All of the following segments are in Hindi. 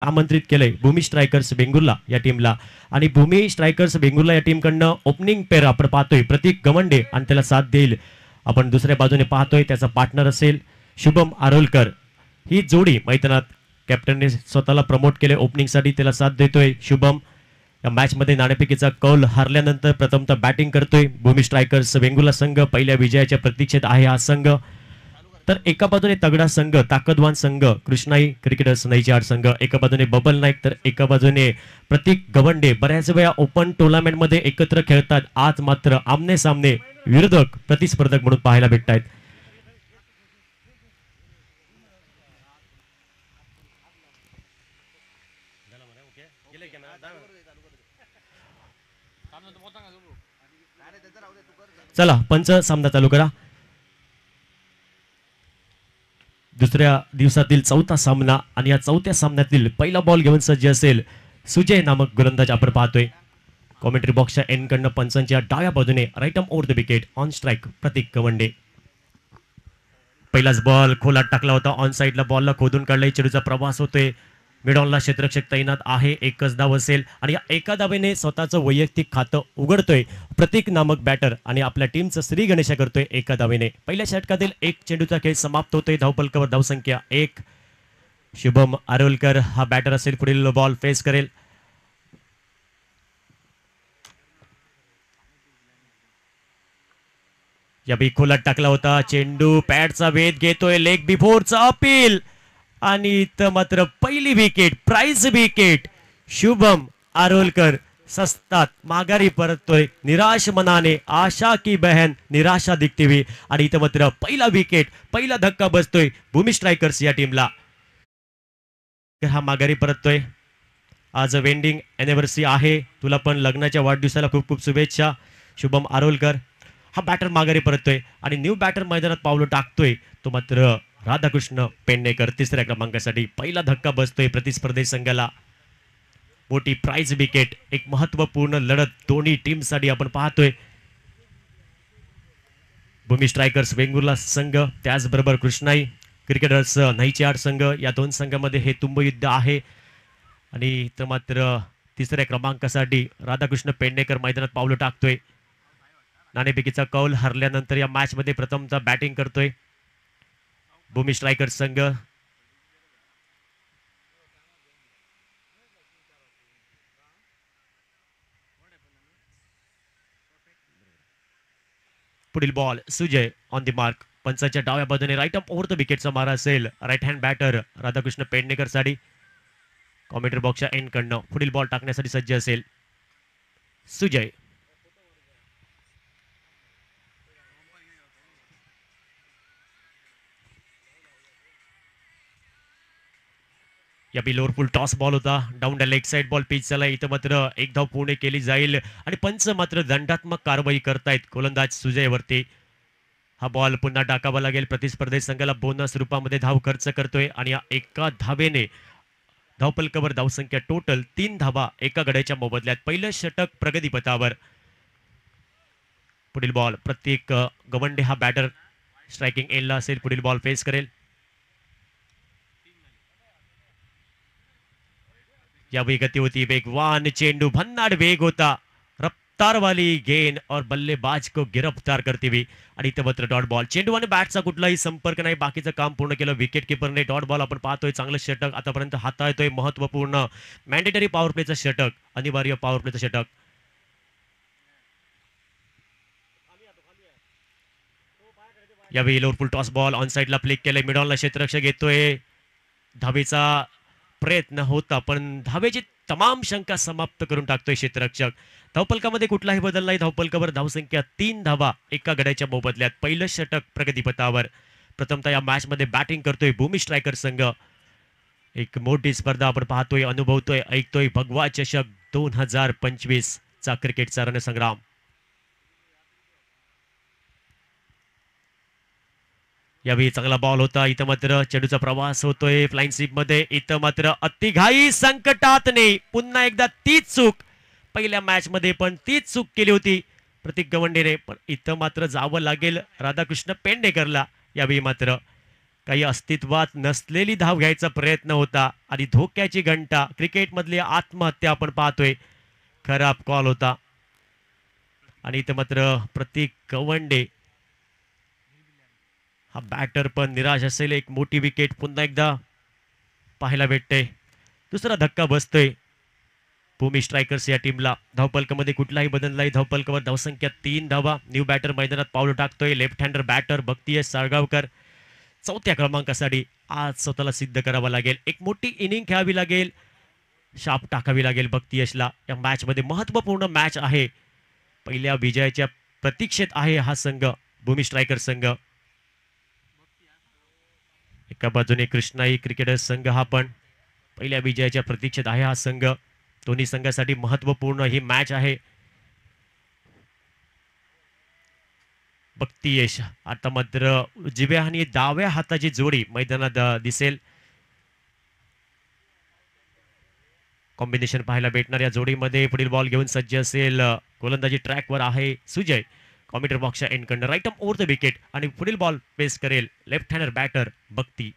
आमंत्रित केलंय भूमी स्ट्रायकर्स बेंगुर्ला या टीमला. आणि भूमी स्ट्रायकर्स बेंगुर्ला या टीमकडनं ओपनिंग पेअर आपण पाहतोय प्रतीक गवंडे आणि त्याला साथ देईल आपण दुसऱ्या बाजूने पाहतोय त्याचा पार्टनर असेल शुभम आरोलकर. ही जोडी मैदानात कॅप्टनने स्वतःला प्रमोट केले ओपनिंगसाठी, त्याला साथ देतोय शुभम. या मॅचमध्ये नाणेफेकीचा कौल हारल्यानंतर प्रथमतः बॅटिंग करतोय भूमी स्ट्रायकर्स वेंगुर्ला संघ. पहिल्या विजयाच्या प्रतीक्षेत आहे हा संघ. तर एका बाजूने तगडा संघ, ताकदवान संघ कृष्णाई क्रिकेटर्स नईचार संघ, एका बाजूने बबल नाईक, तर एका बाजूने प्रतीक गवंडे. बऱ्याच वेळा ओपन टुर्नामेंटमध्ये एकत्र खेळतात, आज मात्र आमने सामने विरोधक प्रतिस्पर्धक म्हणून पाहायला भेटत आहेत. चला पंच सामना चालू करा. दुसऱ्या दिवसातील चौथा सामना आणि या चौथ्या सामन्यातील पहिला बॉल घेऊन सज्ज असेल सुजय नामक गोलंदाज आपण पाहतोय. कॉमेंट्री बॉक्सच्या एंड कडनं पंचांच्या डाव्या बाजूने right arm over the wicket on strike Prateek Gawande. पहिलाच बॉल खोलात टाकला होता, ऑन साईडला बॉलला खोदून काढलाय, चेडूचा प्रवास होतोय, मिडॉनला क्षेत्ररक्षक तैनात आहे, एकच धाव असेल आणि या एका धावेने स्वतःचं वैयक्तिक खातं उघडतोय प्रतीक नामक बॅटर आणि आपल्या टीमचं श्री गणेशा करतोय एका धावेने. पहिल्या षटकातील एक चेंडूचा खेळ समाप्त होतोय, धावफलकावर धावसंख्या 1. शुभम आरोलकर हा बॅटर असेल, पुढील बॉल फेस करेल. या बी खोलात टाकला होता, चेंडू पॅडचा वेध घेतोय, लेग बिफोरचा अपील आणि इथं मात्र पहिली wicket, prize wicket. Shubham Arolkar सस्तात माघारी परततोय निराश मनाने, आशा की बहन निराशा दिखती हुई. आणि इथं मात्र पहिला विकेट, पहिला धक्का बसतोय भूमी स्ट्रायकर्स या टीमला. हा माघारी परततोय. आज वेंडिंग एनिव्हर्सरी आहे, तुला पण लग्नाच्या वाढदिवसाला खूप खूप शुभेच्छा शुभम आरोलकर. हा बॅटर माघारी परततोय आणि न्यू बॅटर मैदानात पावलं टाकतोय तो मात्र राधाकृष्ण पेडणेकर. तिसऱ्या क्रमांकासाठी पहिला धक्का बसतोय प्रतिस्पर्धी संघाला. मोठी प्राइज विकेट, एक महत्वपूर्ण लढत दोन्ही टीमसाठी आपण पाहतोय. भूमी स्ट्रायकर्स वेंगुर्ला संघ, त्याचबरोबर कृष्णाई क्रिकेटर्स नईचार संघ, या दोन संघामध्ये हे तुंबयुद्ध आहे. आणि इथं मात्र तिसऱ्या क्रमांकासाठी राधाकृष्ण पेडणेकर मैदानात पावलं टाकतोय. नाणेफेकीचा कौल हरल्यानंतर या मॅच मध्ये प्रथमतः बॅटिंग करतोय भूमी स्ट्रायकर्स संघ. पुढील ball Sujay on the mark. पंचाच्या डाव्या बाजूने राईट अप ओव्हर द विकेटचा मारा असेल right hand batter Radhakrishna Pednekar साठी. कॉमेंट्री बॉक्सच्या एंड कडनं पुढील बॉल टाकण्यासाठी सज्ज असेल सुजय. या बिलोवर फुल टॉस बॉल होता, down the leg side ball pitch झाला. इथं मात्र एक धाव पूर्ण केली जाईल आणि पंच मात्र दंडात्मक कारवाई करतायत गोलंदाज सुजयवरती. हा बॉल पुन्हा टाकावा लागेल. प्रतिस्पर्धी संघाला बोनस रूपामध्ये धाव खर्च करतोय आणि या एका धावेने धावपलकावर धावसंख्या टोटल 3 धावा एका गड्याच्या मोबदल्यात. पहिलं षटक प्रगतीपथावर. पुढील बॉल प्रत्येक गवंडे हा बॅटर स्ट्रायकिंग एंडला असेल, पुढील बॉल फेस करेल. यावेळी गती होती, वेगवान चेंडू, भन्नाट वेग होता, रफ्तार वाली गेंद और बल्लेबाज को गिरफ्तार करती हुई. आणि इथं मात्र डॉट बॉल. चेंडू आणि बॅटचा कुठलाही संपर्क नाही, बाकीचं काम पूर्ण केलं विकेट किपरने. डॉट बॉल आपण पाहतोय, चांगलं षटक आतापर्यंत हाताळतोय, महत्वपूर्ण मॅन्डेटरी पॉवर प्लेचं षटक, अनिवार्य पॉवर प्लेचं षटक. यावेळी lower full toss ball on साईडला फ्लिक केलंय, मिडॉनला क्षेत्ररक्षक येतोय, धावेचा प्रयत्न होता पण धावेची तमाम शंका समाप्त करून टाकतोय क्षेत्ररक्षक. धावपलकामध्ये कुठलाही बदल नाही, धावपलकावर धावसंख्या 3 धावा एका गड्याच्या मोबदल्यात. पहिलं षटक प्रगतीपथावर. प्रथमतः या मॅच मध्ये बॅटिंग करतोय भूमी स्ट्रायकर संघ. एक मोठी स्पर्धा आपण पाहतोय, अनुभवतोय, ऐकतोय. भगवा चषक 2025 चा क्रिकेटचा रणसंग्राम. यावेळी चांगला बॉल होता, इथं मात्र चेंडूचा प्रवास होतोय फ्लाइंग स्वीप मध्ये. इथं मात्र अतिघाई संकटात नाही, पुन्हा एकदा तीच चूक. पहिल्या मॅच मध्ये पण तीच चूक केली होती प्रतीक गवंडेने, पण इथं मात्र जावं लागेल राधाकृष्ण पेडणेकरला. यावेळी मात्र काही अस्तित्वात नसलेली धाव घ्यायचा प्रयत्न होता आणि धोक्याची घंटा क्रिकेटमधली आत्महत्या आपण पाहतोय. खराब कॉल होता आणि इथं मात्र प्रतीक गवंडे हा बॅटर पण निराश असेल. एक मोठी विकेट पुन्हा एकदा पाहायला भेटते. दुसरा धक्का बसतोय भूमी स्ट्रायकर्स या टीमला. धावपलकामध्ये कुठलाही बदल नाही. धावपलकावर धावसंख्या 3 धावा. न्यू बॅटर मैदानात पावलं टाकतोय. लेफ्ट हँडर बॅटर भक्तियश साळगावकर चौथ्या क्रमांकासाठी आज स्वतःला सिद्ध करावं लागेल. एक मोठी इनिंग खेळावी लागेल. शाप टाकावी लागेल भक्तियशला. या मॅचमध्ये महत्त्वपूर्ण मॅच आहे. पहिल्या विजयाच्या प्रतीक्षेत आहे हा संघ भूमी स्ट्रायकर संघ. एका बाजूने कृष्णाई क्रिकेटर्स संघ हा पण पहिल्या विजयाच्या प्रतीक्षेत आहे हा संघ. दोन्ही संघासाठी महत्त्वपूर्ण ही मॅच आहे. भक्तियश आता मात्र उजव्या आणि डाव्या हाताची जोडी मैदानात दिसेल. कॉम्बिनेशन पाहायला भेटणार या जोडीमध्ये. पुढील बॉल घेऊन सज्ज असेल. गोलंदाजी ट्रॅकवर आहे सुजय. कॉमेंटर बॉक्सच्या एंडकडनं right arm over the wicket आणि पुढील बॉल पेस करेल लेफ्ट हँडर बॅटर भक्ती.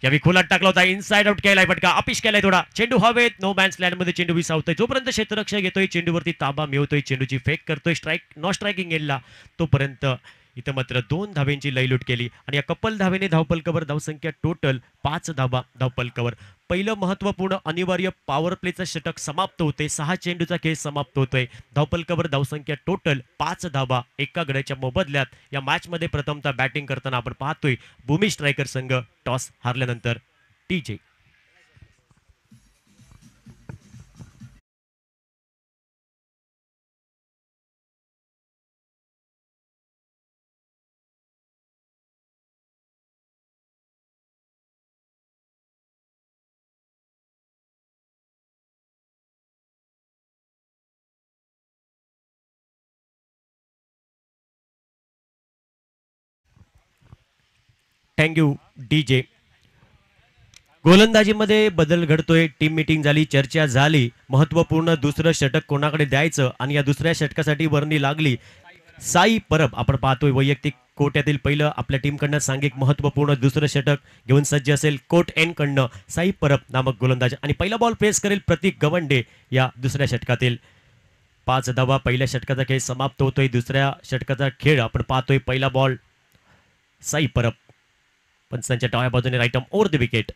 यावेळी खोलात टाकला होता. इनसाइड आउट केलाय फटका. अपिश केलाय थोडा. चेंडू हवेत. नो मॅन्स लँड मध्ये चेंडू विसावतोय. जोपर्यंत क्षेत्ररक्षक घेतोय चेंडूवरती ताबा मिळवतोय. चेंडूची फेक करतोय स्ट्राईक नॉ स्ट्रायकिंग एंडला तोपर्यंत इथं मात्र 2 धावेंची लयलूट केली आणि या कपल धावेने धावपलकावर धावसंख्या टोटल 5 धावा धावपलकावर. पहिलं महत्त्वपूर्ण अनिवार्य पॉवर प्लेचं षटक समाप्त होते. 6 चेंडूचा खेळ समाप्त होतोय. धावपलकावर धावसंख्या टोटल 5 धावा एका गड्याच्या मोबदल्यात. या मॅचमध्ये प्रथमतः बॅटिंग करताना आपण पाहतोय भूमी स्ट्रायकर संघ टॉस हारल्यानंतर टीजे. Thank you DJ. गोलंदाजीमध्ये बदल घडतोय. टीम मीटिंग झाली. चर्चा झाली. महत्त्वपूर्ण दुसरं षटक कोणाकडे द्यायचं आणि या दुसऱ्या षटकासाठी वर्णी लागली साई परब. आपण पाहतोय वैयक्तिक कोट्यातील पहिलं आपल्या टीमकडनं सांघिक महत्त्वपूर्ण दुसरं षटक घेऊन सज्ज असेल कोट एन कडनं साई परब नामक गोलंदाज आणि पहिला बॉल पेस करेल प्रतीक गवंडे या दुसऱ्या षटकातील. 5 धावा. पहिल्या षटकाचा खेळ समाप्त होतोय. दुसऱ्या षटकाचा खेळ आपण पाहतोय. पहिला बॉल साई परब पंचांच्या डाव्या बाजूने right arm over the wicket.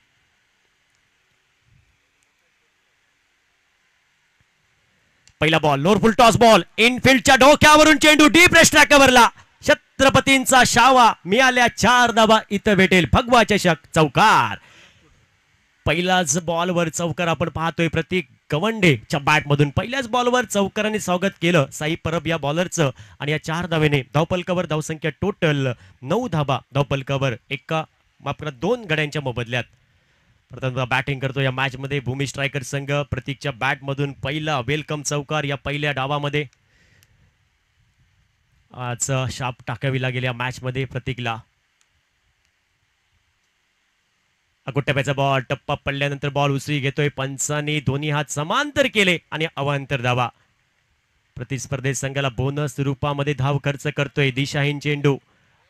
पहिला ball lower full toss ball इनफिल्डच्या डोक्यावरून चेंडू डीप रेस्ट ट्रॅकवरला. छत्रपतींचा शावा मिळाल्या 4 धावा. इथं भेटेल भगवा चषक चौकार. पहिल्याच बॉलवर चौकार आपण पाहतोय प्रतीक गवंडेच्या बॅटमधून. पहिल्याच बॉलवर चौकाराने स्वागत केलं साई परब या बॉलरचं आणि या 4 धावेने धावपलकावर धावसंख्या टोटल 9 धावा धावपलकावर एका मात्र 2 गड्यांच्या मोबदल्यात. प्रथम बॅटिंग करतो या मॅच मध्ये भूमी स्ट्रायकर संघ. प्रतीकच्या बॅटमधून पहिला वेलकम चौकार या पहिल्या डावामध्ये. आज शाप टाकावी लागेल या मॅच मध्ये प्रतीकला. अगोटप्याचा बॉल टप्पा पडल्यानंतर बॉल उसळी घेतोय. पंचांनी दोन्ही हात समांतर केले आणि अवांतर धावा. प्रतिस्पर्धे संघाला बोनस रूपामध्ये धाव खर्च करतोय दिशाहीन चेंडू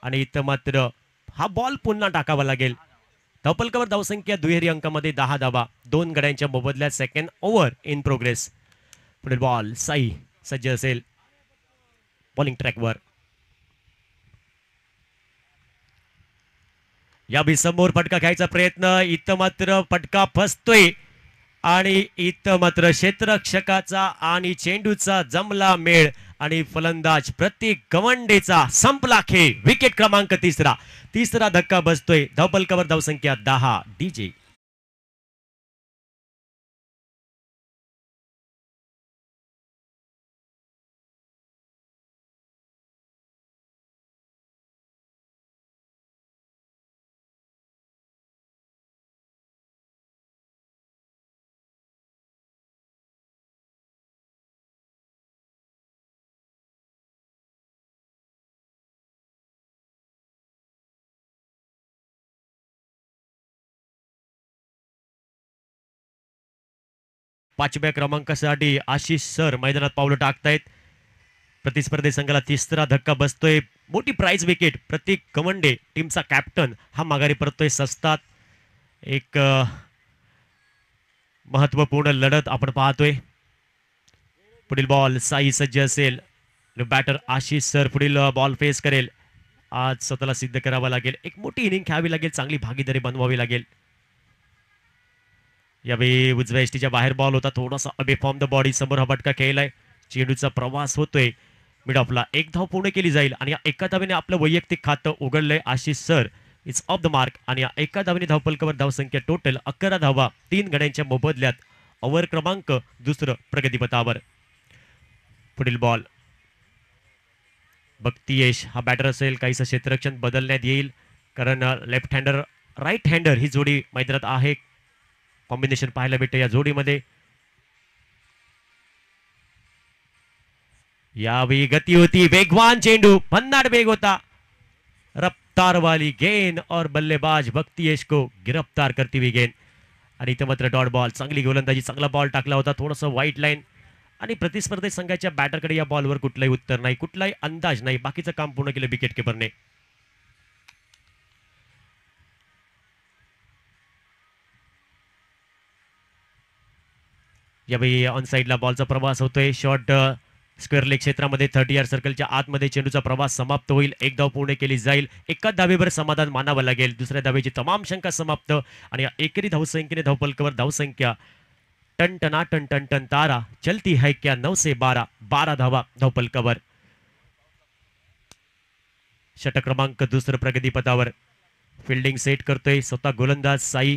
आणि इथं मात्र हा बॉल पुन्हा टाकावा लागेल. धावपलकावर धावसंख्या दुहेरी अंकामध्ये 10 धावा 2 गड्यांच्या मोबदल्यात. Second over in progress. पुढील बॉल साई सज्ज असेल बॉलिंग ट्रॅकवर. या समोर फटका घ्यायचा प्रयत्न. इथं मात्र फटका फसतोय आणि इथं मात्र क्षेत्ररक्षकाचा आणि चेंडूचा जमला मेळ आणि फलंदाज प्रतीक गवंडेचा संपला खेळ. विकेट क्रमांक तिसरा धक्का बसतोय. धावपलकावर धावसंख्या 10 डीजे. पाचव्या क्रमांकासाठी आशिष सर मैदानात पावलं टाकतायत. प्रतिस्पर्धी संघाला तिसरा धक्का बसतोय. मोठी प्राइज विकेट. प्रतीक गवंडे टीमचा कॅप्टन हा माघारी परतोय. सस्तात एक महत्वपूर्ण लढत आपण पाहतोय. पुढील बॉल साई सज्ज असेल. बॅटर आशिष सर पुढील बॉल फेस करेल. आज स्वतःला सिद्ध करावं लागेल. एक मोठी इनिंग खेळावी लागेल. चांगली भागीदारी बनवावी लागेल. यावेळी उजव्या एसटीच्या बाहेर बॉल होता. थोडासा अबे फॉर्म द बॉडी. समोर हा फटका खेळलाय. चेंडूचा प्रवास होतोय मिड ऑफला. एक धाव पूर्ण केली जाईल आणि या एका धावेने आपलं वैयक्तिक खातं उघडलंय Ashish sir. It's off the mark. आणि या एका धावेने धावफलकावर धावसंख्या टोटल 11 धावा 3 गड्यांच्या मोबदल्यात. ओव्हर क्रमांक दुसरं प्रगतीपथावर. पुढील बॉल भक्तियेश हा बॅटर असेल. काहीसं क्षेत्ररक्षण बदलण्यात येईल कारण लेफ्ट हँडर राईट हँडर ही जोडी मैदानात आहे. कॉम्बिनेशन पाहायला भेटतं या जोडीमध्ये. यावेळी गती होती. वेगवान चेंडू. भन्नाट वेग होता. रफ्तार वाली गेंद और बल्लेबाज भक्तियेश को गिरफ्तार करती हुई गेंद. आणि इथं मात्र डॉट बॉल. चांगली गोलंदाजी. चांगला बॉल टाकला होता. थोडंसं व्हाईट लाईन आणि प्रतिस्पर्धी संघाच्या बॅटरकडे या बॉलवर कुठलाही उत्तर नाही. कुठलाही अंदाज नाही. बाकीचं काम पूर्ण केलं विकेट किपरने. यावेळी ऑन साईडला बॉलचा प्रवास होतोय. शॉर्ट स्क्वेअर लेग क्षेत्रामध्ये 30 यार्ड सर्कलच्या आतमध्ये चेंडूचा प्रवास समाप्त होईल. एक धाव पूर्ण केली जाईल. एकाच धावेवर समाधान मानावं लागेल. दुसऱ्या धावेची तमाम शंका समाप्त. आणि या एकेरी धावसंख्येने धावफलकावर धावसंख्या टन टना टन टन टन तारा चलती है क्या 9 से 12. 12 धावा धावफलकावर. षटक क्रमांक दुसरं प्रगतीपथावर. फिल्डिंग सेट करतोय स्वतः गोलंदाज साई.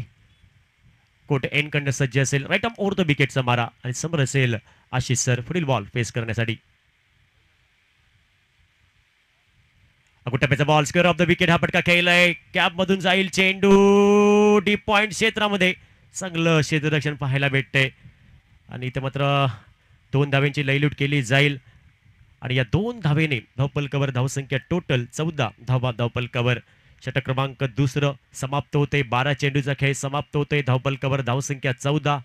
कोट एन कंड सज्ज असेल. राईट आर्म ओव्हर द विकेटचा मारा आणि समोर असेल आशिष सर पुढील बॉल फेस करण्यासाठी. अगुटप्प्याचा ball square off the wicket. हा फटका खेळलाय. कॅप मधून जाईल चेंडू. डीप पॉइंट क्षेत्रामध्ये चांगलं क्षेत्ररक्षण पाहायला भेटतंय. आणि इथं मात्र 2 धावेंची लयलूट केली जाईल. आणि या 2 धावेने धावफलकावर धावसंख्या टोटल 14 धावा धावफलकावर. षटक क्रमांक दुसरं समाप्त होते. 12 चेंडूचा खेळ समाप्त होतोय. धावफलकावर धावसंख्या 14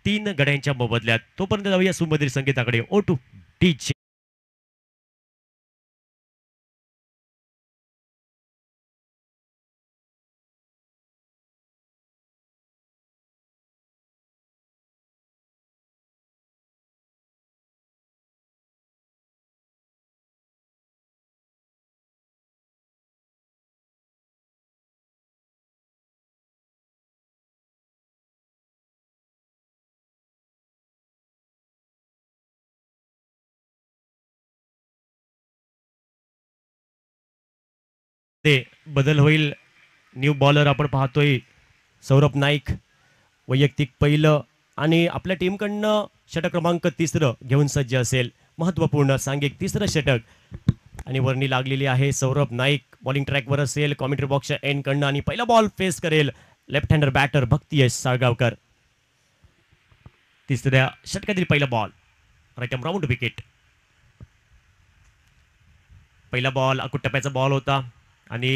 3 गड्यांच्या मोबदल्यात. तोपर्यंत जाऊया सुमधुर संगीताकडे. Over to DJ. ते बदल होईल. न्यू बॉलर आपण पाहतोय सौरभ नाईक. वैयक्तिक पहिलं आणि आपल्या टीमकडनं षटक क्रमांक तिसरं घेऊन सज्ज असेल. महत्वपूर्ण सांघिक तिसरं षटक आणि वर्णी लागलेली आहे. सौरभ नाईक बॉलिंग ट्रॅकवर असेल. कॉमेंट्री बॉक्सच्या एंड कडनं आणि पहिला बॉल फेस करेल left hander batter Bhaktiyesh Salgaonkar. तिसऱ्या षटकातील पहिला ball right arm round wicket. पहिला बॉल अकुटप्प्याचा बॉल होता आणि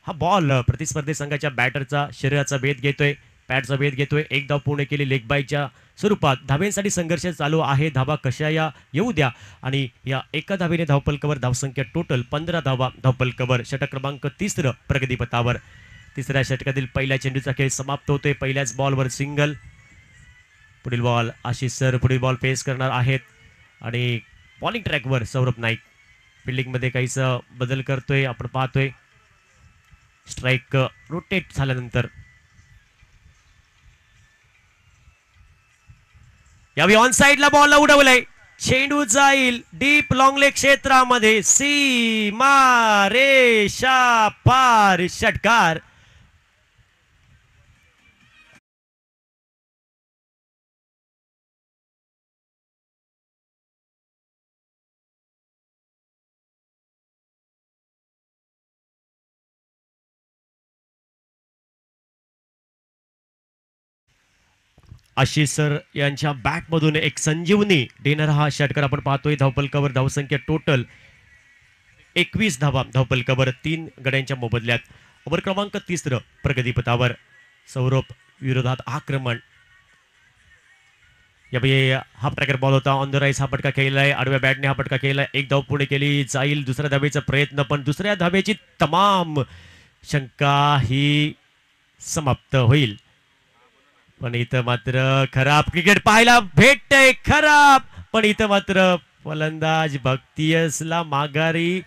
हा बॉल प्रतिस्पर्धी संघाच्या बॅटरचा शरीराचा वेध घेतोय. पॅडचा वेध घेतोय. एक धाव पूर्ण केली लेग बायच्या स्वरूपात. धावेंसाठी संघर्ष चालू आहे. धावा कशा या येऊ द्या. आणि या एका धावेने धावफलकावर धावसंख्या टोटल 15 धावा धावफलकावर. षटक क्रमांक तिसरं प्रगतीपथावर. तिसऱ्या षटकातील पहिल्या चेंडूचा खेळ समाप्त होतोय. पहिल्याच बॉलवर सिंगल. पुढील बॉल आशिष सर पुढील बॉल फेस करणार आहेत. आणि बॉलिंग ट्रॅकवर सौरभ नाईक. फिल्डिंगमध्ये काहीसं बदल करतोय आपण पाहतोय. स्ट्राईक रोटेट झाल्यानंतर यावेळी ऑन साइडला बॉल उडवलंय. चेंडू जाईल डीप लॉंग लेग क्षेत्रामध्ये. सीमा रेषा पार. षटकार. आशिष सर यांच्या बॅटमधून एक संजीवनी देणारा हा षटकार आपण पाहतोय. धावफलकावर धावसंख्या टोटल 21 धावा धावफलकावर 3 गड्यांच्या मोबदल्यात. ओव्हर क्रमांक तिसरं प्रगतीपथावर. सौरभ विरोधात आक्रमण. यावेळी हा ट्रॅकर बॉल होता ऑन द राईस, हा फटका खेळलाय आडव्या बॅटने, हा फटका खेळलाय, एक धाव पुढे केली जाईल, दुसऱ्या धावेचा प्रयत्न पण दुसऱ्या धावेची तमाम शंका ही समाप्त होईल. पण इथं मात्र खराब क्रिकेट पाहायला भेटतंय, खराब. पण इथं मात्र फलंदाज भक्तियसला माघारी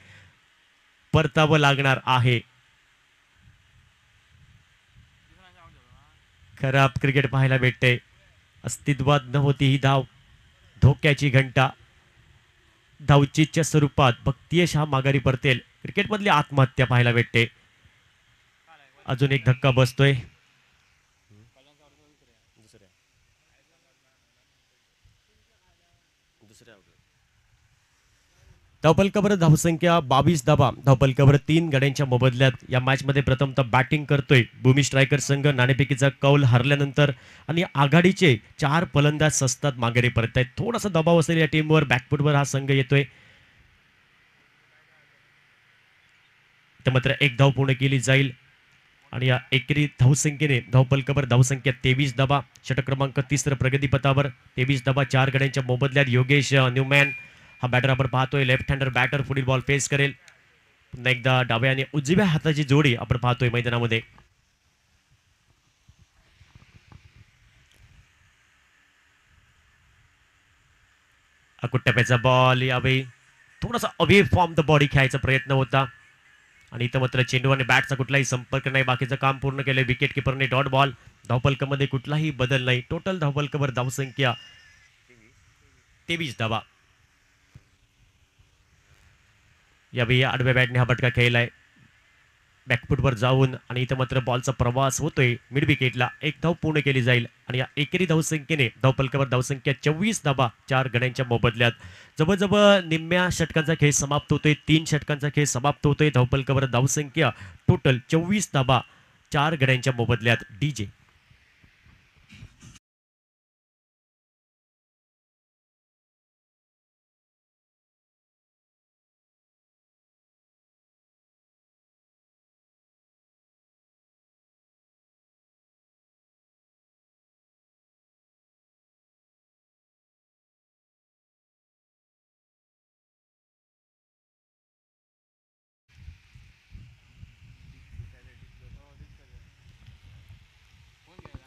परतावं लागणार आहे. खराब क्रिकेट पाहायला भेटते. अस्तित्वात नव्हती ही धाव, धोक्याची घंटा. धावचीच्या स्वरूपात भक्तियश हा माघारी परतेल. क्रिकेटमधली आत्महत्या पाहायला भेटते. अजून एक धक्का बसतोय. धावपलकावर धावसंख्या 22 धावा. धावपलकावर 3 गड्यांच्या मोबदल्यात या मॅच मध्ये प्रथमतः बॅटिंग करतोय भूमी स्ट्रायकर संघ. नाणेफेकीचा कौल हरल्यानंतर आणि आघाडीचे 4 फलंदाज सस्तात माघारी परत आहेत. थोडासा दबाव असेल या टीमवर, बॅकफुटवर हा संघ येतोय. मात्र एक धाव पूर्ण केली जाईल आणि या एकेरी धावसंख्येने धावपलकावर धावसंख्या 23 धावा. षटक क्रमांक 30 प्रगतीपथावर 23 धावा 4 गड्यांच्या मोबदल्यात. योगेश न्यूमॅन हा बॅटर आपण पाहतोय, लेफ्ट हँडर बॅटर पुढील बॉल फेस करेल. पुन्हा एकदा डाव्या आणि उजव्या हाताची जोडी आपण पाहतोय मैदानामध्ये. अकुट्टप्याचा बॉल, यावेळी थोडासा अवे फ्रॉम द बॉडी खेळायचा प्रयत्न होता आणि इथं मात्र चेंडू आणि बॅटचा कुठलाही संपर्क नाही. बाकीचं काम पूर्ण केलं विकेट किपरने. Dot ball. धावपलकामध्ये कुठलाही बदल नाही. टोटल धावपलकावर धावसंख्या 23 धावा. यावेळी आडव्या बॅटने हा फटका खेळलाय बॅकफुटवर जाऊन आणि इथं मात्र बॉलचा प्रवास होतोय मिड विकेटला. एक धाव पूर्ण केली जाईल आणि या एकेरी धावसंख्येने धावपलकावर धावसंख्या 24 धावा 4 गड्यांच्या मोबदल्यात. जवळजवळ निम्म्या षटकांचा खेळ समाप्त होतोय. 3 षटकांचा खेळ समाप्त होतोय. धावपलकावर धावसंख्या टोटल 24 धावा 4 गड्यांच्या मोबदल्यात. डीजे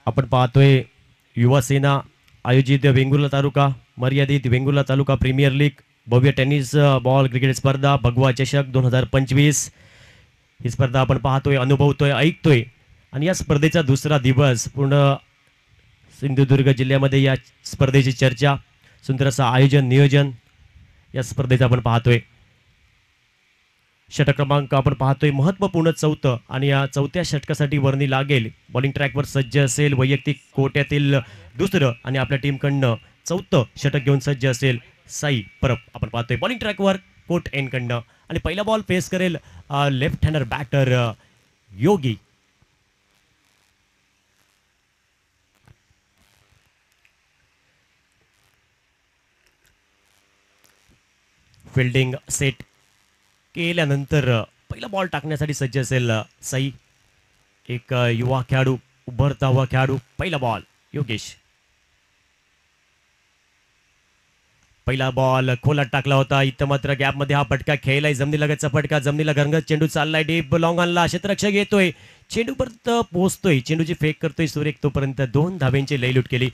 आपण पाहतोय युवा सेना आयोजित वेंगुर्ला तालुका मर्यादित वेंगुर्ला तालुका प्रीमियर लीग भव्य टेनिस बॉल क्रिकेट स्पर्धा भगवा चषक 2025 ही स्पर्धा आपण पाहतोय, अनुभवतोय, ऐकतोय आणि या स्पर्धेचा दुसरा दिवस पूर्ण सिंधुदुर्ग जिल्ह्यामध्ये या स्पर्धेची चर्चा, सुंदर असं आयोजन नियोजन या स्पर्धेचं आपण पाहतोय. षटक क्रमांक आपण पाहतोय महत्त्वपूर्ण 4थं आणि या 4थ्या षटकासाठी वर्णी लागेल. बॉलिंग ट्रॅकवर सज्ज असेल वैयक्तिक कोट्यातील दुसरं आणि आपल्या टीमकडनं 4थं षटक घेऊन सज्ज असेल साई परब. आपण पाहतोय बॉलिंग ट्रॅकवर कोट एनकडनं आणि पहिला बॉल फेस करेल लेफ्ट हँडर बॅटर योगी. फिल्डिंग सेट केल्यानंतर पहिला बॉल टाकण्यासाठी सज्ज असेल साई. एक युवा खेळाडू, उभरता हुआ खेळाडू. पहिला बॉल योगेश. पहिला बॉल खोलात टाकला होता. इथं मात्र गॅपमध्ये हा फटका खेळलाय. जमिनीलगतचा फटका, जमिनीला घरंगत चेंडू चाललाय डीप लॉंग ऑनला. क्षेत्ररक्षक येतोय, चेंडूपर्यंत पोहोचतोय, चेंडूची फेक करतोय सुरेख. तोपर्यंत 2 धाब्यांची लयलूट केली.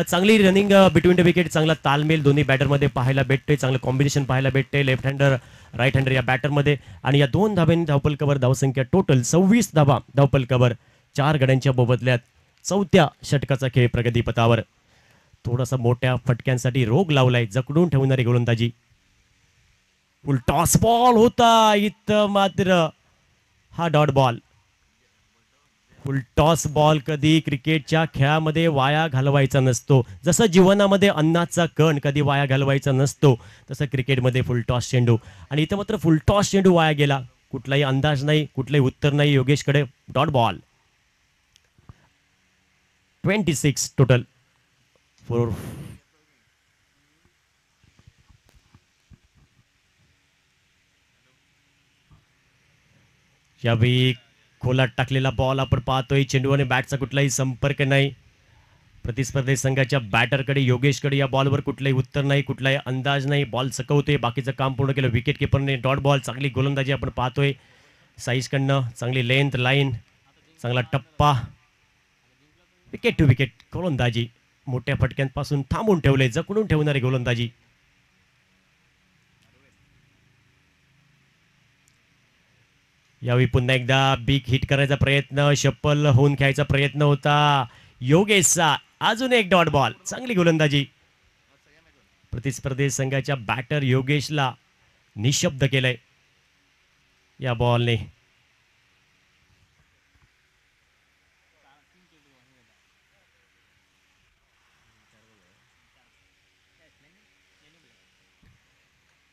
चांगली रनिंग बिटवीन द विकेट, चांगला तालमेल दोन्ही बॅटरमध्ये पाहायला भेटतोय. चांगलं कॉम्बिनेशन पाहायला भेटतंय लेफ्ट हँडर राईट हँडर या बॅटरमध्ये. आणि या 2 धाब्यांनी धावपलकावर धावसंख्या टोटल 26 धावा धावपलकावर 4 गड्यांच्या मोबदल्यात. 4थ्या षटकाचा खेळ प्रगतीपथावर. थोडासा मोठ्या फटक्यांसाठी रोग लावलाय, जकडून ठेवणारी गोलंदाजी. फुल टॉस बॉल होता. इथं मात्र हा dot ball. Full toss ball कधी क्रिकेटच्या खेळामध्ये वाया घालवायचा नसतो. जसं जीवनामध्ये अन्नाचा कण कधी वाया घालवायचा नसतो, तसं क्रिकेटमध्ये फुल टॉस चेंडू. आणि इथं मात्र फुल टॉस चेंडू वाया गेला. कुठलाही अंदाज नाही, कुठलंही उत्तर नाही योगेशकडे. Dot ball. 26 टोटल. यावेळी खोलात टाकलेला बॉल आपण पाहतोय. चेंडू आणि बॅटचा कुठलाही संपर्क नाही. प्रतिस्पर्धी संघाच्या बॅटरकडे योगेशकडे या बॉलवर कुठलाही उत्तर नाही, कुठलाही अंदाज नाही. बॉल चकवतोय, बाकीचं काम पूर्ण केलं विकेट किपरने. डॉट बॉल, चांगली गोलंदाजी आपण पाहतोय साईजकडनं. चांगली लेंथ लाईन, चांगला टप्पा, विकेट टू विकेट गोलंदाजी. मोठ्या फटक्यांपासून थांबून ठेवले, जखडून ठेवणारी गोलंदाजी. यावेळी पुन्हा एकदा बिग हिट करायचा प्रयत्न, शप्पल होऊन खेळायचा प्रयत्न होता योगेशचा. अजून एक डॉट बॉल, चांगली गोलंदाजी. प्रतिस्पर्धी संघाच्या बॅटर योगेशला निशब्द केलंय या बॉलने.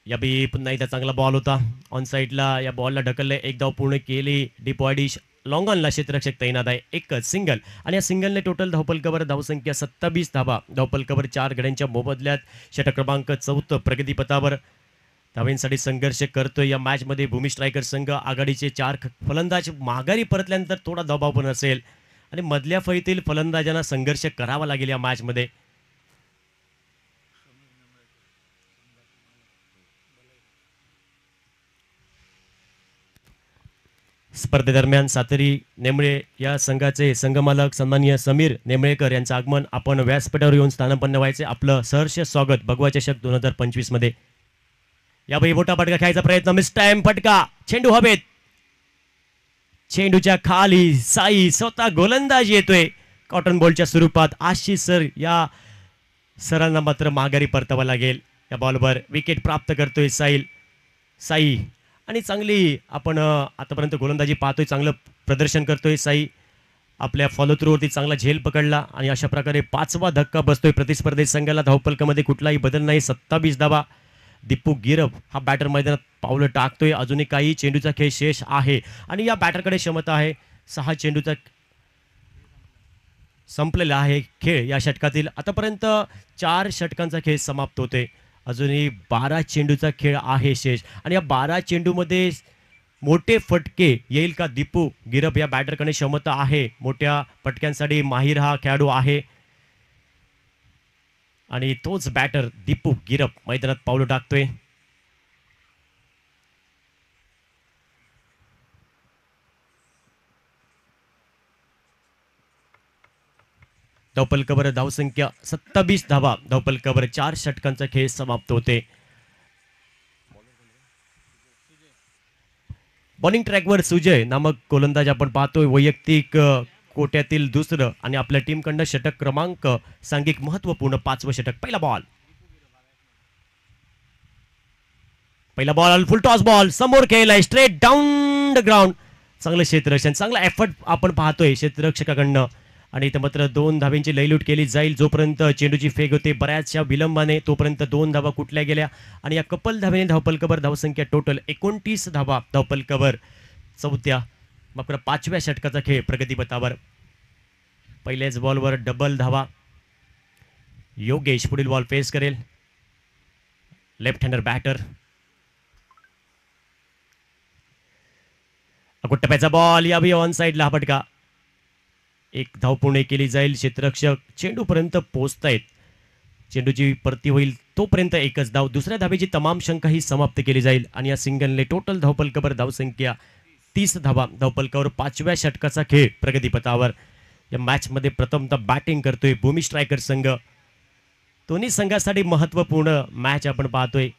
यावेळी पुन्हा एकदा चांगला बॉल होता ऑन साईडला. या बॉलला ढकलले, एक धाव पूर्ण केली. डीप वाईडिश लॉंग ऑनला क्षेत्ररक्षक तैनात आहे. एकच सिंगल आणि या सिंगलने टोटल धावपलकावर धावसंख्या 27 धावा. धावपलकावर 4 गड्यांच्या मोबदल्यात. षटक क्रमांक 4 प्रगतीपथावर धावांसाठी संघर्ष करतोय या मॅचमध्ये भूमी स्ट्रायकर संघ. आघाडीचे 4 फलंदाज माघारी परतल्यानंतर थोडा दबाव पण असेल आणि मधल्या फळीतील फलंदाजांना संघर्ष करावा लागेल या मॅचमध्ये. स्पर्धेदरम्यान सातेरी नेमळे या संघाचे संघमालक सन्माननीय समीर नेमळेकर यांचं आगमन. आपण व्यासपीठावर येऊन स्थानापन्न व्हायचे. आपलं सहर्ष स्वागत भगवा चषक 2025 मध्ये. यावेळी मोठा फटका खेळायचा प्रयत्न, मिस टाइम फटका, चेंडू हवेत. चेंडूच्या खाली साई स्वतः गोलंदाज येतोय कॉटन बॉलच्या स्वरूपात. आशिष सर या सरांना मात्र माघारी परतावा लागेल. या बॉलवर विकेट प्राप्त करतोय साई आणि चांगली आपण आतापर्यंत गोलंदाजी पाहतोय. चांगलं प्रदर्शन करतोय साई. आपल्या फॉलो थ्रूवरती चांगला झेल पकडला आणि अशा प्रकारे 5वा धक्का बसतोय प्रतिस्पर्धी संघाला. धावपलकामध्ये कुठलाही बदल नाही, 27 धावा. दीपू गिरब हा बॅटर मैदानात पावलं टाकतोय. अजूनही काही चेंडूचा खेळ शेष आहे आणि या बॅटरकडे क्षमता आहे. 6 चेंडूचा संपलेला आहे खेळ या षटकातील. आतापर्यंत 4 षटकांचा खेळ समाप्त होतोय. अजूनही 12 चेंडूचा खेळ आहे शेष आणि या 12 चेंडूमध्ये मोठे फटके येईल का? दीपू गिरब या बॅटरकडे क्षमता आहे. मोठ्या फटक्यांसाठी माहिर हा खेळाडू आहे आणि तोच बॅटर दीपू गिरब मैदानात पावलं टाकतोय. धावपलकावर धावसंख्या 27 धावा. धावपलकावर 4 षटकांचा खेळ समाप्त होते. बॉलिंग ट्रॅकवर सुजय नामक गोलंदाज आपण पाहतोय. वैयक्तिक कोट्यातील दुसरं आणि आपल्या टीमकडनं षटक क्रमांक सांघिक महत्वपूर्ण 5वं षटक. पहिला बॉल फुल टॉस बॉल समोर खेळलाय, स्ट्रेट डाऊन द ग्राउंड. चांगलं क्षेत्ररक्षण, चांगला एफर्ट आपण पाहतोय क्षेत्ररक्षकाकडनं आणि इथं मात्र 2 धाब्यांची लयलूट केली जाईल. जोपर्यंत चेंडूची फेक होते बऱ्याचशा विलंबाने तोपर्यंत 2 धावा कुठल्या गेल्या आणि या कपल धावेने धावपलकावर धावसंख्या टोटल 29 धावा. धावपलकावर 5व्या षटकाचा खेळ प्रगतीपथावर. पहिल्याच बॉलवर डबल धावा. योगेश पुढील बॉल फेस करेल. Left hander batter. टप्प्याचा बॉल यावी ऑन साईडला. हा फटका. 1 धाव पूर्ण केली जाईल. क्षेत्ररक्षक चेंडूपर्यंत पोहोचतायत. चेंडूची परती होईल तोपर्यंत 1च धाव. दुसऱ्या धावेची तमाम शंका ही समाप्त केली जाईल आणि या सिंगलने टोटल धावपलकावर धावसंख्या 30 धावा. धावपलकावर 5व्या षटकाचा खेळ प्रगतीपथावर. या मॅचमध्ये प्रथमतः बॅटिंग करतोय भूमी स्ट्रायकर संघ. दोन्ही संघासाठी महत्त्वपूर्ण मॅच आपण पाहतोय.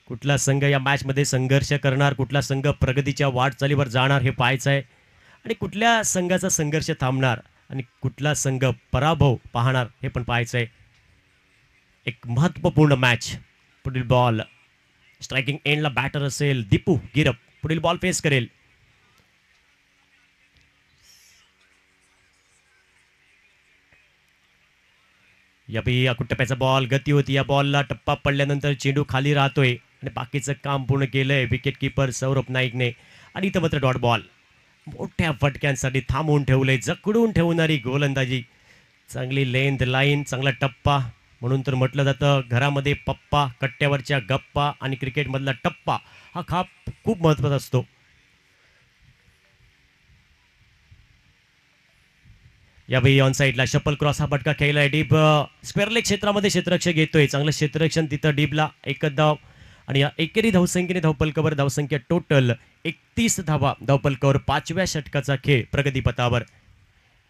कुठला संघ या मॅचमध्ये संघर्ष करणार, कुठला संघ प्रगतीच्या वाटचालीवर जाणार हे पाहायचं आहे आणि कुठल्या संघाचा संघर्ष थांबणार आणि कुठला संघ पराभव पाहणार हे पण पाहायचं आहे. एक महत्त्वपूर्ण मॅच. पुढील बॉल स्ट्रायकिंग एंडला बॅटर असेल दीपू गिरब. पुढील बॉल फेस करेल. यावेळी टप्प्याचा बॉल गती होती. या बॉलला टप्पा पडल्यानंतर चेंडू खाली राहतोय आणि बाकीचं काम पूर्ण केलंय विकेट किपर सौरभ नाईकने आणि इथं मात्र डॉट बॉल. मोठ्या फटक्यांसाठी थांबवून ठेवले, जकडून ठेवणारी गोलंदाजी. चांगली लेंथ लाईन, चांगला टप्पा. म्हणून तर म्हटलं जातं घरामध्ये पप्पा, कट्ट्यावरच्या गप्पा आणि क्रिकेटमधला टप्पा हा खूप महत्त्वाचा असतो. यावेळी ऑन साईडला शपल क्रॉस हा फटका खेळलाय डीप स्क्वेअर लेग क्षेत्रामध्ये क्षेत्ररक्षक घेतोय चांगलं क्षेत्ररक्षण तिथं डीपला एकच धाव आणि या एकेरी धावसंख्येने धावपलकावर धावसंख्या टोटल 31 धावा धावपलकावर 5व्या षटकाचा खेळ प्रगतीपथावर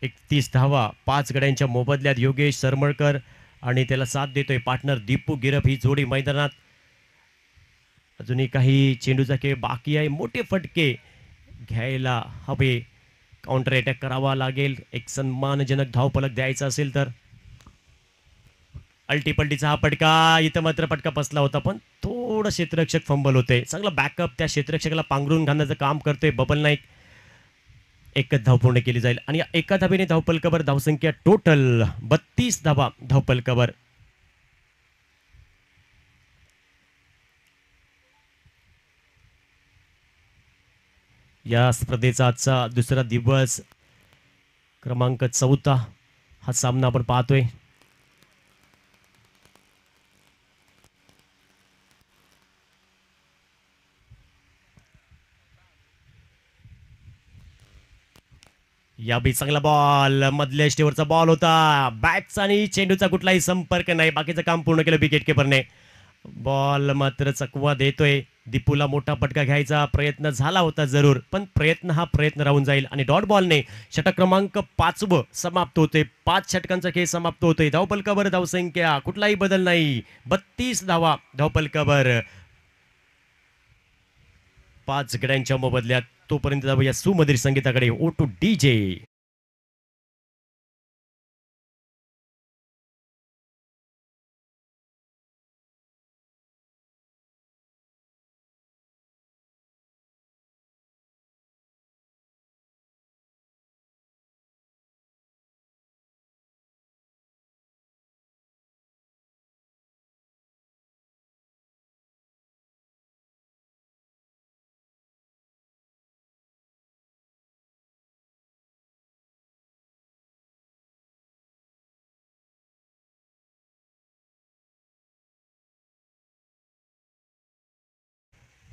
31 धावा 5 गड्यांच्या मोबदल्यात योगेश सरमळकर आणि त्याला साथ देतोय पार्टनर दीपू गिरप ही जोडी मैदानात अजूनही काही चेंडूचा खेळ बाकी आहे मोठे फटके घ्यायला हवे काउंटर अटॅक करावा लागेल एक सन्मानजनक धावफलक द्यायचा असेल तर अल्टीपल्टीचा हा फटका इथं मात्र फटका बसला होता पण थोडं क्षेत्ररक्षक फंबल होते चांगला बॅकअप त्या क्षेत्ररक्षकाला पांघरून घालण्याचं काम करतोय बबल नाईक एकच धाव पूर्ण केली जाईल आणि एका धावेने धावपलकावर धावसंख्या टोटल 32 धावा धावपलकावर या स्पर्धेचा आजचा दुसरा दिवस क्रमांक 4 हा सामना आपण पाहतोय याबी चांगला बॉल मधल्या स्टेवरचा बॉल होता बॅटचा आणि चेंडूचा कुठलाही संपर्क नाही बाकीचं काम पूर्ण केलं विकेट किपरने बॉल मात्र चकवा देतोय दीपूला मोठा फटका घ्यायचा प्रयत्न झाला होता जरूर पण प्रयत्न हा प्रयत्न राहून जाईल आणि डॉट बॉलने षटक क्रमांक 5 समाप्त होते 5 षटकांचा खेळ समाप्त होतोय धावपलकावर धावसंख्या कुठलाही बदल नाही 32 धावा धावपलकावर 5 गड्यांच्या मोबदल्यात तोपर्यंत जाऊया सुमधुर संगीताकडे over to DJ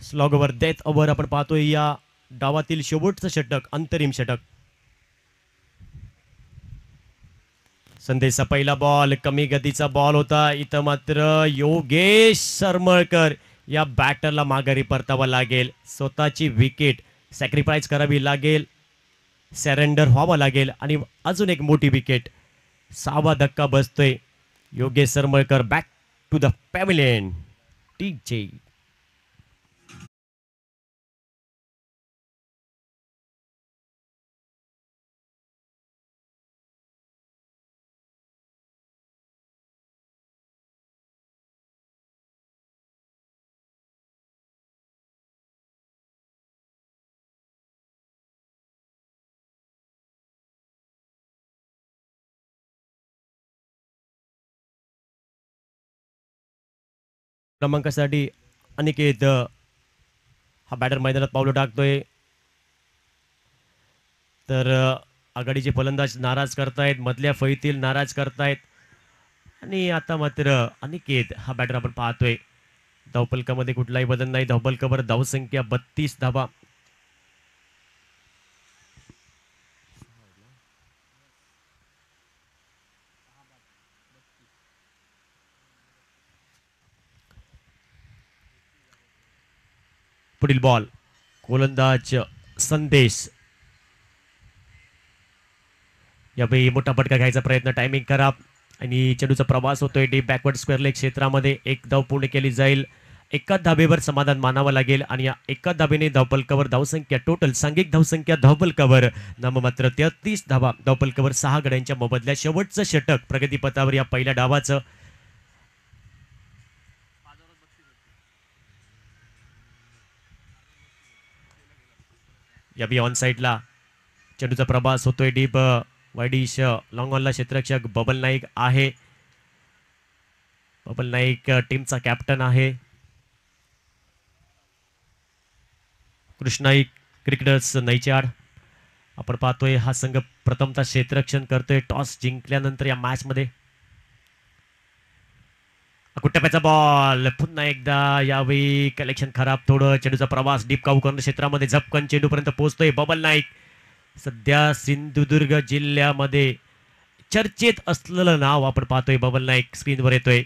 slog over death over आपण पाहतोय या डावातील शेवटचं षटक अंतरिम षटक संदेशचा पहिला बॉल कमी गतीचा बॉल होता इथं मात्र योगेश सरमळकर या बॅटरला माघारी परतावा लागेल स्वतःची विकेट सॅक्रिफाईस करावी लागेल सरेंडर व्हावं लागेल आणि अजून एक मोठी विकेट 6वा धक्का बसतोय Yogesh Sarmalkar back to the pavilion TJ क्रमांकासाठी अनिकेत हा बॅटर मैदानात पावलं टाकतोय तर आघाडीचे फलंदाज नाराज करतायत मधल्या फळीतील नाराज करतायत आणि आता मात्र अनिकेत हा बॅटर आपण पाहतोय धावपलकामध्ये कुठलाही बदल नाही धावपलकावर धावसंख्या 32 धावा पुढील बॉल गोलंदाज संदेश यावेळी मोठा फटका घ्यायचा प्रयत्न टायमिंग खराब आणि चेंडूचा प्रवास होतोय डीप बॅकवर्ड स्क्वेअर लेग क्षेत्रामध्ये एक धाव पूर्ण केली जाईल एका धाबेवर समाधान मानावं लागेल आणि या एका धाबेने धावपलकावर धावसंख्या टोटल सांघिक धावसंख्या धावपलकावर नाममात्र 33 धावा धावपलकावर 6 गड्यांच्या मोबदल्यात शेवटचं षटक प्रगतीपथावर या पहिल्या डावाचं या बी ऑन साईडला चेंडूचा प्रवास होतोय डीप वाईडिश लॉंग ऑनला क्षेत्ररक्षक बबल नाईक आहे बबल नाईक टीमचा कॅप्टन आहे कृष्णाई क्रिकेटर्स नैचाड आपण पाहतोय हा संघ प्रथमतः क्षेत्ररक्षण करतोय टॉस जिंकल्यानंतर या मॅच मध्ये कुट्टप्याचा बॉल पुन्हा एकदा यावेळी कलेक्शन खराब थोडं चेंडूचा प्रवास डीप काऊ करून क्षेत्रामध्ये झपकन चेंडूपर्यंत पोहोचतोय बबल नाईक सध्या सिंधुदुर्ग जिल्ह्यामध्ये चर्चेत असलेलं नाव आपण पाहतोय. बबल नाईक स्क्रीनवर येतोय.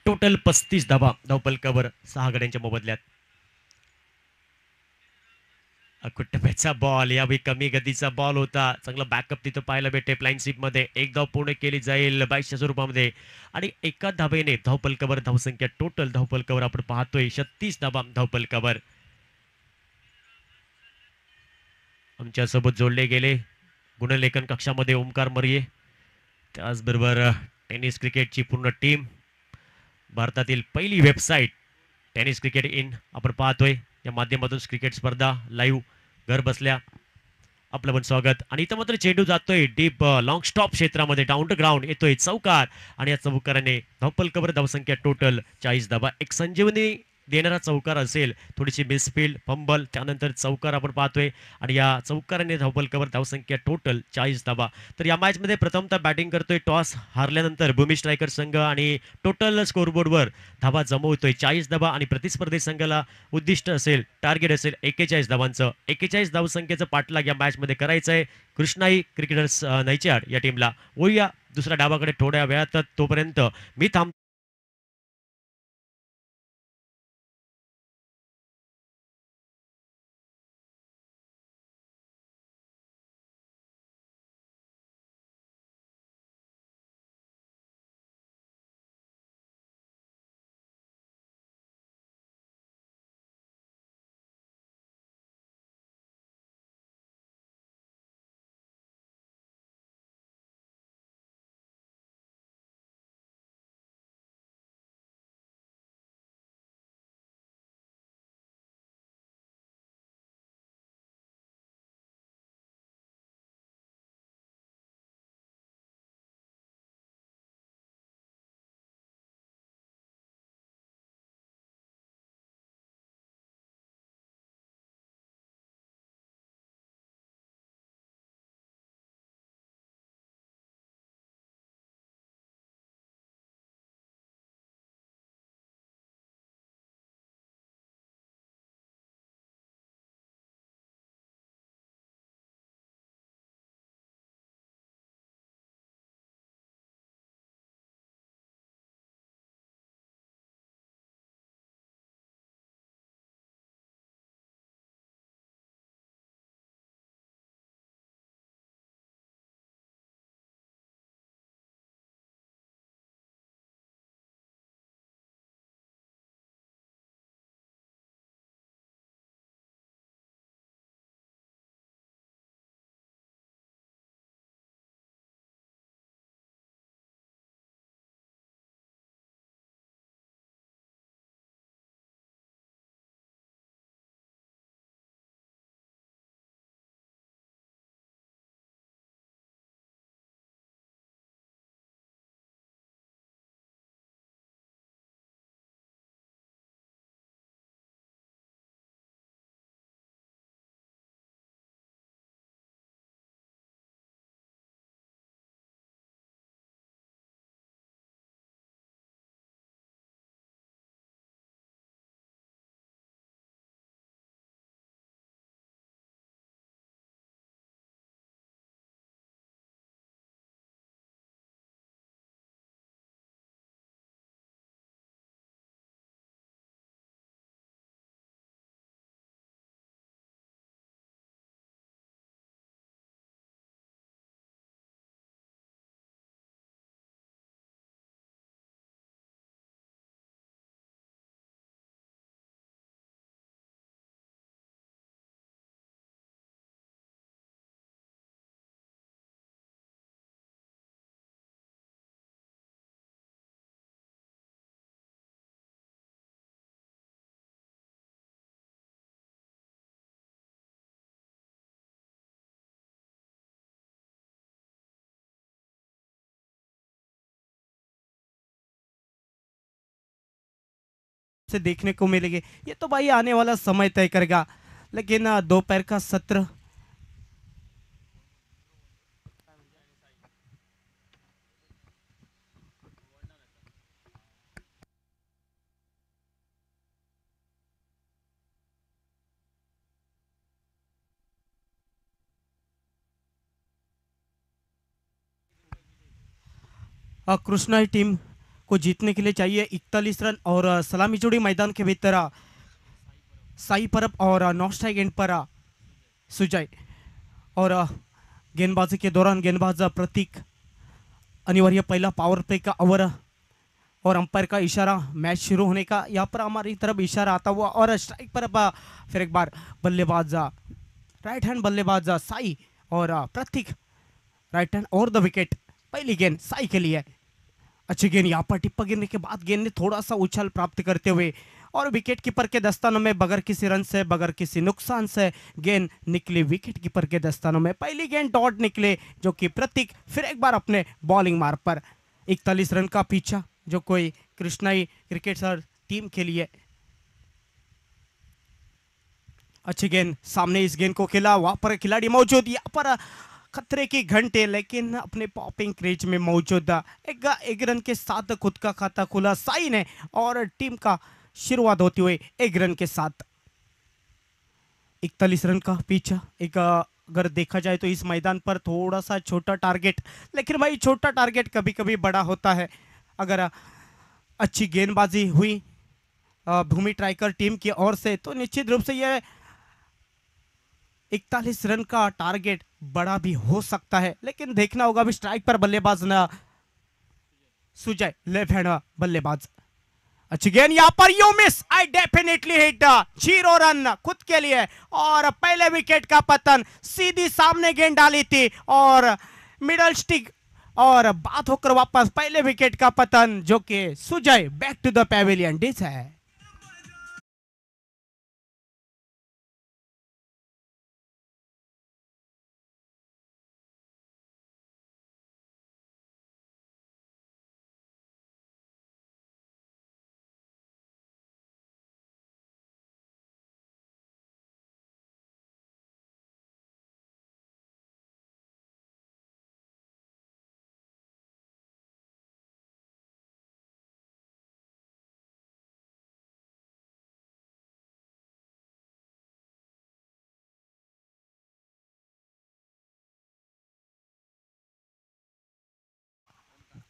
टोटल 35 धावा धावपलकावर 6 गड्यांच्या मोबदल्यात. कुट्टप्याचा बॉल यावेळी कमी गतीचा बॉल होता. चांगला बॅकअप तिथं पाहायला भेटते. फ्लाइंग स्वीप मध्ये एक धाव पूर्ण केली जाईल 22च्या स्वरूपामध्ये आणि एका धावेने धावपलकावर धावसंख्या टोटल धावपलकावर आपण पाहतोय 36 धावा धावपलकावर. आमच्यासोबत जोडले गेले गुणलेखन कक्षामध्ये ओमकार मरिये, त्याचबरोबर टेनिस क्रिकेटची पूर्ण टीम, भारतातील पहिली वेबसाईट टेनिस क्रिकेट इन आपण पाहतोय. या माध्यमातून क्रिकेट स्पर्धा लाईव्ह घर बसल्या आपलं पण स्वागत. आणि इथं मात्र चेंडू जातोय डीप लॉंग स्टॉप क्षेत्रामध्ये, डाऊन टू ग्राउंड येतोय चौकार आणि या चौकाराने धावपलकावर धावसंख्या टोटल 40 धावा. एक संजीवनी देणारा चौकार असेल, थोडीशी मिसफील्ड फंबल त्यानंतर चौकार आपण पाहतोय आणि या चौकाराने धावपलकावर धावसंख्या टोटल 40 धावा. तर या मॅचमध्ये प्रथमतः बॅटिंग करतोय टॉस हारल्यानंतर भूमी स्ट्रायकर संघ आणि टोटल स्कोरबोर्डवर धावा जमवतोय 40 धावा आणि प्रतिस्पर्धी संघाला उद्दिष्ट असेल, टार्गेट असेल 41 धावांचं. 41 धावसंख्येचं पाठलाग या मॅचमध्ये करायचं आहे कृष्णाई क्रिकेटर्स नैचाड या टीमला. वळूया दुसऱ्या डावाकडे थोड्या वेळात, तोपर्यंत मी थांब. से देखने को मिलेंगे, ये तो भाई आने वाला समय तय करेगा। लेकिन दोपहर का सत्र कृष्णा टीम को जीतने के लिए चाहिए 41 रन और सलामी जोड़ी मैदान के भीतर साई परब और नॉन स्ट्राइक एंड पर सुजय और गेंदबाजी के दौरान गेंदबाज प्रतीक अनिवार्य पहला पावर प्ले का ओवर और अंपायर का इशारा मैच शुरू होने का यहाँ पर हमारी तरफ इशारा आता हुआ और स्ट्राइक पर अब फिर एक बार बल्लेबाज राइट हैंड बल्लेबाज साई और प्रतीक राइट हैंड और द विकेट पहली गेंद साई के लिए अच्छी गेंद यहाँ पर टिप्पा गिरने के बाद गेंद ने थोड़ा सा उछाल प्राप्त करते हुए और विकेट कीपर के दस्तानों में बगैर किसी रन से बगैर किसी नुकसान से गेंद निकली विकेट कीपर के दस्तानों में पहली गेंद डॉट निकले जो कि प्रतीक फिर एक बार अपने बॉलिंग मार्ग पर 41 रन का पीछा जो कोई कृष्णाई क्रिकेट सर टीम के लिए अच्छी गेंद सामने इस गेंद को खेला वहां पर खिलाड़ी मौजूद यहाँ पर खतरे की घंटे लेकिन अपने पॉपिंग क्रेज में मौजूद एक रन के साथ खुद का खाता खोला साई ने और टीम का शुरुआत होती हुई एक रन के साथ 41 रन का पीछा एक अगर देखा जाए तो इस मैदान पर थोड़ा सा छोटा टारगेट लेकिन भाई छोटा टारगेट कभी कभी बड़ा होता है अगर अच्छी गेंदबाजी हुई भूमि ट्राइकर टीम की ओर से तो निश्चित रूप से यह 41 रन का टारगेट बड़ा भी हो सकता है लेकिन देखना होगा अभी स्ट्राइक पर बल्लेबाज ना सुजय लेफ्ट हैंड बल्लेबाज अच्छी गेंद यहाँ पर you miss I definitely hit 0 run खुद के लिए और पहले विकेट का पतन सीधी सामने गेंद डाली थी और मिडल स्टिक और बात होकर वापस पहले विकेट का पतन जो कि Sujay back to the pavilion डिस है।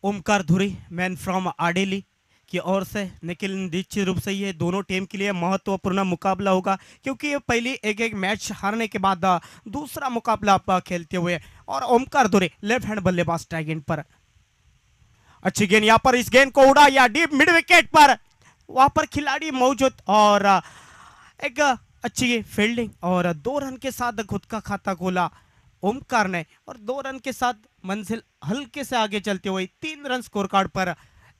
ओमकार धुरी मैन फ्रॉम आडेली की ओर से निखिल निश्चित रूप से ये दोनों टीम के लिए महत्वपूर्ण मुकाबला होगा क्योंकि ये पहली एक मैच हारने के बाद दूसरा मुकाबला आप खेलते हुए और ओमकार धुरी लेफ्ट हैंड बल्लेबाज टैग एंड पर अच्छी गेंद यहाँ पर इस गेंद को उड़ा या डीप मिड विकेट पर वहां पर खिलाड़ी मौजूद और एक अच्छी फील्डिंग और 2 रन के साथ खुद का खाता खोला ओमकार ने और 2 रन के साथ मंजिल हल्के से आगे चलते हुए 3 रन स्कोर कार्ड पर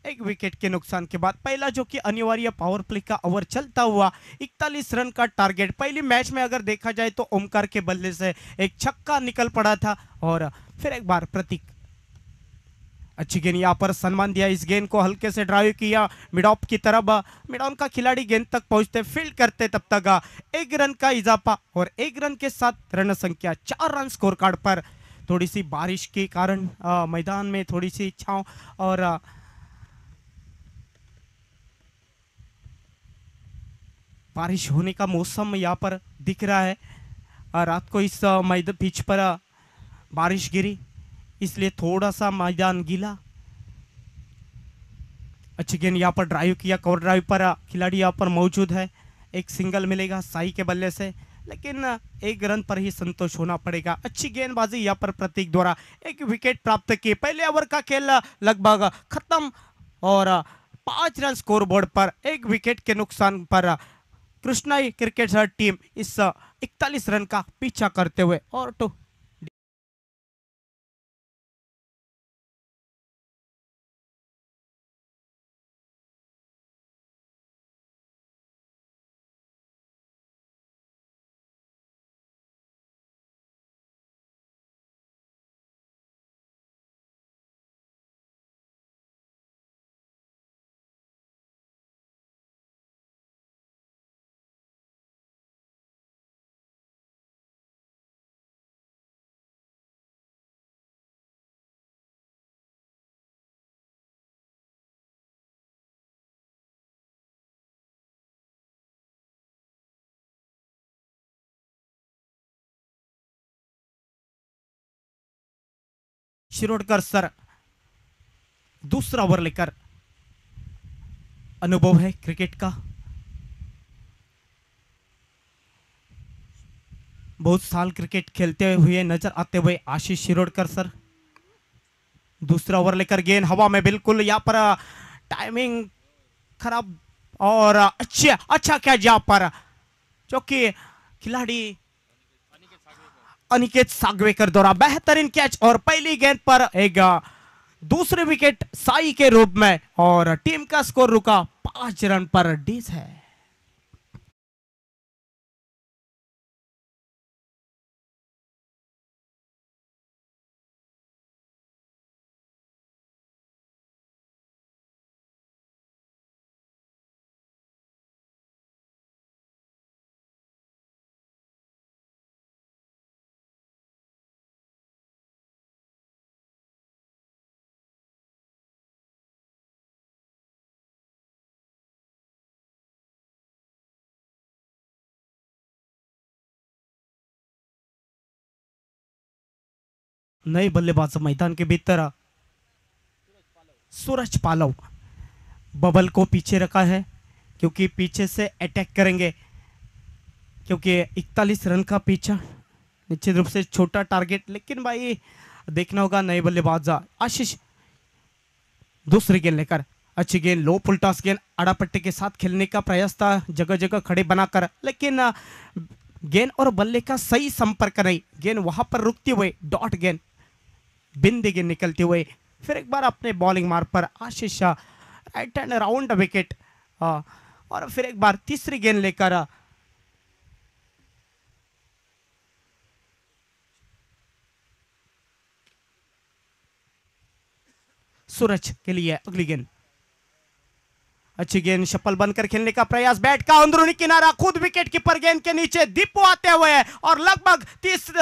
एक विकेट के नुकसान के बाद पहला जो कि अनिवार्य पावर प्ले का ओवर चलता हुआ 41 रन का टारगेट पहली मैच में अगर देखा जाए तो ओमकार के बल्ले से एक छक्का निकल पड़ा था और फिर एक बार प्रतीक अच्छी गेंद यहाँ पर सम्मान दिया इस गेंद को हल्के से ड्राइव किया मिड ऑफ की तरफ मिड ऑन का खिलाड़ी गेंद तक पहुंचते फील्ड करते तब तक 1 रन का इजाफा और 1 रन के साथ रन संख्या 4 रन स्कोर कार्ड पर थोड़ी सी बारिश के कारण मैदान में थोड़ी सी छांव और बारिश होने का मौसम यहाँ पर दिख रहा है रात को इस मैदान पिच पर बारिश गिरी इसलिए थोड़ा सा मैदान गीला अच्छी गेंद यहाँ पर ड्राइव किया कवर ड्राइव पर खिलाड़ी यहाँ पर मौजूद है एक सिंगल मिलेगा साई के बल्ले से लेकिन 1 रन पर ही संतोष होना पड़ेगा अच्छी गेंदबाजी यहाँ पर प्रतीक द्वारा एक विकेट प्राप्त की पहले ओवर का खेल लगभग खत्म और 5 रन स्कोर बोर्ड पर एक विकेट के नुकसान पर कृष्णाई क्रिकेट टीम इस 41 रन का पीछा करते हुए और तो शिरोडकर सर दूसरा ओवर लेकर, अनुभव है क्रिकेट का, बहुत साल क्रिकेट खेलते हुए नजर आते हुए आशीष शिरोडकर सर। दूसरा ओवर लेकर गेंद हवा में, बिल्कुल यहाँ पर टाइमिंग खराब और अच्छा कैच यहाँ पर, जो कि खिलाड़ी अनिकेत सागवेकर द्वारा बेहतरीन कैच और पहली गेंद पर एक दूसरे विकेट साई के रूप में, और टीम का स्कोर रुका 5 रन पर डीस है। नए बल्लेबाज मैदान के भीतर, सूरज पालव बबल को पीछे रखा है क्योंकि पीछे से अटैक करेंगे, क्योंकि 41 रन का पीछा निश्चित रूप से छोटा टारगेट, लेकिन भाई देखना होगा। नए बल्लेबाज आशीष दूसरी गेंद लेकर, अच्छी गेंद, लो फुल टॉस गेंद, अड़ापट्टी के साथ खेलने का प्रयास था जगह जगह खड़े बनाकर, लेकिन गेंद और बल्ले का सही संपर्क नहीं, गेंद वहां पर रुकते हुए डॉट गेंद, बिंदी गेंद निकलते हुए फिर एक बार अपने बॉलिंग मार्ग पर आशीष राइट हैंड राउंड विकेट, और फिर एक बार तीसरी गेंद लेकर सूरज के लिए अगली गेंद, अच्छी गेंद, शफल बनकर खेलने का प्रयास, बैट का अंदरूनी किनारा, खुद विकेट कीपर गेंद के नीचे दीपू आते हुए और लगभग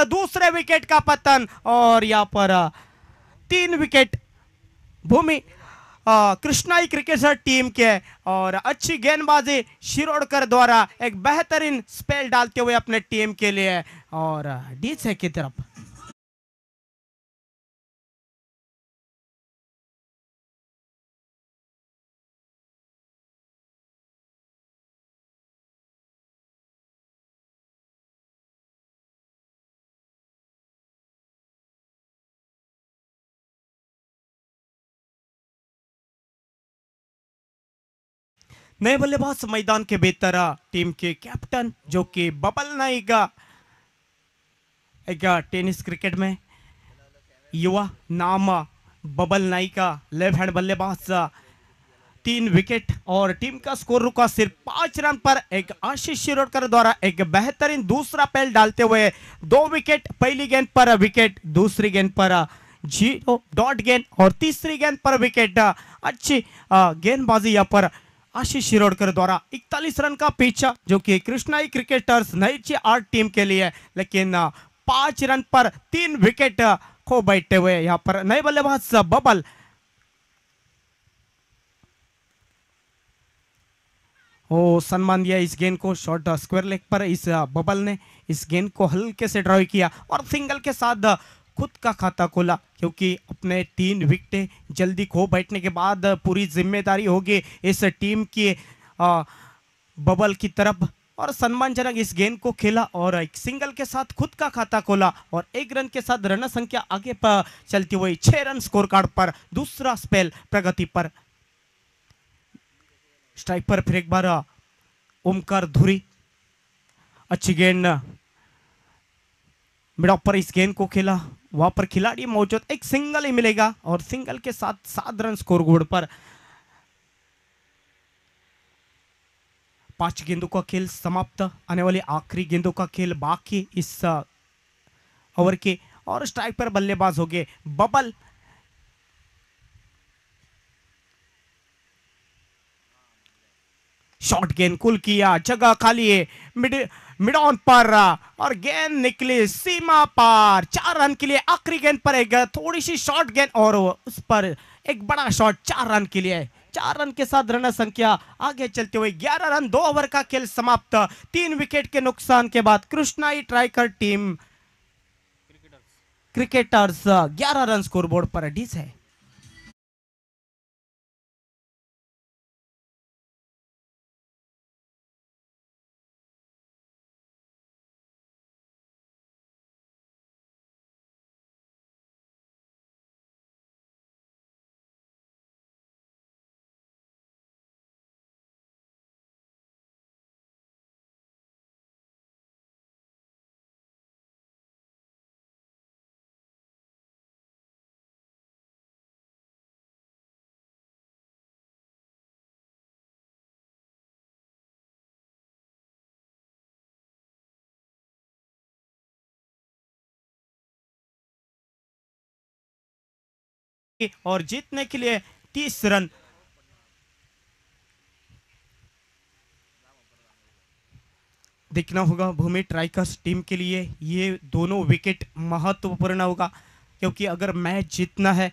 दूसरे विकेट का पतन, और यहां पर 3 विकेट भूमि कृष्णाई क्रिकेटर टीम के, और अच्छी गेंदबाजी शिरोडकर द्वारा एक बेहतरीन स्पेल डालते हुए अपने टीम के लिए, और डीसे की तरफ नए बल्लेबाज मैदान के भीतर, टीम के कैप्टन जो कि बबल नाइक, एक टेनिस क्रिकेट में युवा नाम बबल नाइक, लेफ्ट हैंड बल्लेबाज, 3 विकेट, और टीम का स्कोर रुका सिर्फ 5 रन पर। एक आशीष शिरोडकर द्वारा एक बेहतरीन दूसरा पेल डालते हुए 2 विकेट, पहली गेंद पर विकेट, दूसरी गेंद पर 0 डॉट गेंद, और तीसरी गेंद पर विकेट। अच्छी गेंदबाजी यहाँ पर आशीष शिरोडकर द्वारा 41 रन का पीछा, जो कि कृष्णाई क्रिकेटर्स नई 8 टीम के लिए, लेकिन 5 रन पर 3 विकेट खो बैठे हुए यहां पर नए बल्लेबाज बबल। ओ सम्मान दिया इस गेंद को, शॉर्ट स्क्वायर लेग पर इस बबल ने इस गेंद को हल्के से ड्राइव किया और सिंगल के साथ खुद का खाता खोला, क्योंकि अपने 3 विकेटें जल्दी खो बैठने के बाद पूरी जिम्मेदारी होगी इस टीम की बबल की तरफ, और सम्मानजनक इस गेंद को खेला और एक सिंगल के साथ खुद का खाता खोला, और 1 रन के साथ रन संख्या आगे पर चलती हुई 6 रन स्कोर कार्ड पर दूसरा स्पेल प्रगति पर। स्ट्राइक पर फिर एक बार ओमकार धुरी, अच्छी गेंद, मिड ऑफ पर इस गेंद को खेला, वहां पर खिलाड़ी मौजूद, एक सिंगल ही मिलेगा और सिंगल के साथ 7 रन स्कोर बोर्ड पर। 5 गेंदों का खेल समाप्त, आने वाली आखिरी गेंदों का खेल बाकी इस ओवर के, और स्ट्राइक पर बल्लेबाज हो गए बबल। शॉर्ट गेंद कुल किया, जगह खाली है मिड ऑन पर, और गेंद निकली सीमा पार 4 रन के लिए। आखिरी गेंद पर एक थोड़ी सी शॉर्ट गेंद और उस पर एक बड़ा शॉट 4 रन के लिए। 4 रन के साथ रन संख्या आगे चलते हुए 11 रन, 2 ओवर का खेल समाप्त। 3 विकेट के नुकसान के बाद Krishnai striker team cricketers 11 run score board पर अडीस है। और जीतने के लिए 30 रन। देखना होगा भूमि ट्राइकर्स टीम के लिए ये दोनों विकेट महत्वपूर्ण होगा, क्योंकि अगर मैच जीतना है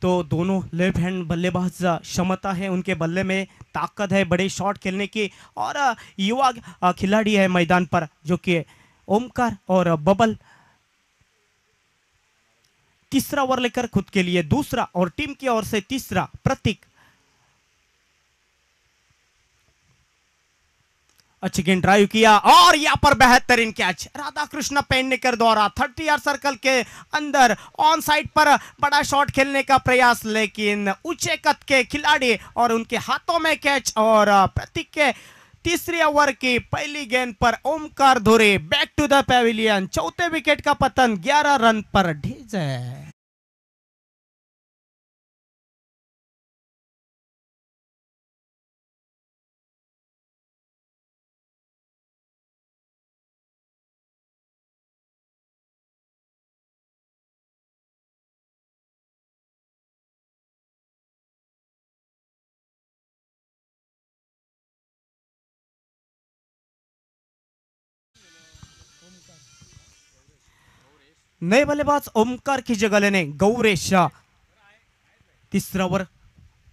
तो दोनों लेफ्ट हैंड बल्लेबाज क्षमता है, उनके बल्ले में ताकत है बड़े शॉट खेलने की, और युवा खिलाड़ी है मैदान पर जो कि ओमकार और बबल। तीसरा ओवर लेकर खुद के लिए दूसरा और टीम की ओर से तीसरा। प्रतीक अच्छी गेंद ड्राइव किया और यहां पर बेहतरीन कैच राधा कृष्ण पेडनेकर द्वारा 30 यार्ड सर्कल के अंदर ऑन साइड पर बड़ा शॉट खेलने का प्रयास, लेकिन ऊंचे कद के खिलाड़ी और उनके हाथों में कैच। और प्रतीक के तीसरे ओवर की पहली गेंद पर ओमकार धुरी बैक टू द पेविलियन, चौथे विकेट का पतन 11 रन पर ढीजे। नए बल्लेबाज ओमकार की जगह लेने गौरेश। तीसरा ओवर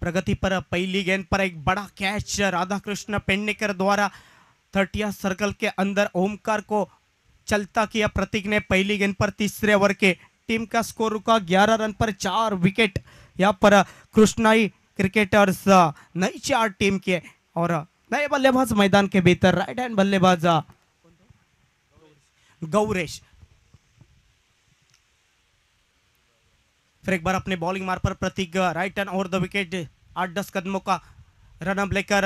प्रगति पर पहली गेंद पर एक बड़ा कैच राधाकृष्ण पेडनेकर द्वारा 30 सर्कल के अंदर ओमकार को चलता किया प्रतीक ने पहली गेंद पर। तीसरे ओवर के टीम का स्कोर रुका 11 रन पर, 4 विकेट यहाँ पर कृष्णाई क्रिकेटर्स नई 4 टीम के। और नए बल्लेबाज मैदान के भीतर राइट हैंड बल्लेबाज गौरेश। फिर एक बार अपने बॉलिंग मार पर Prateek right hand over the wicket, 8-10 कदमों का रन अप लेकर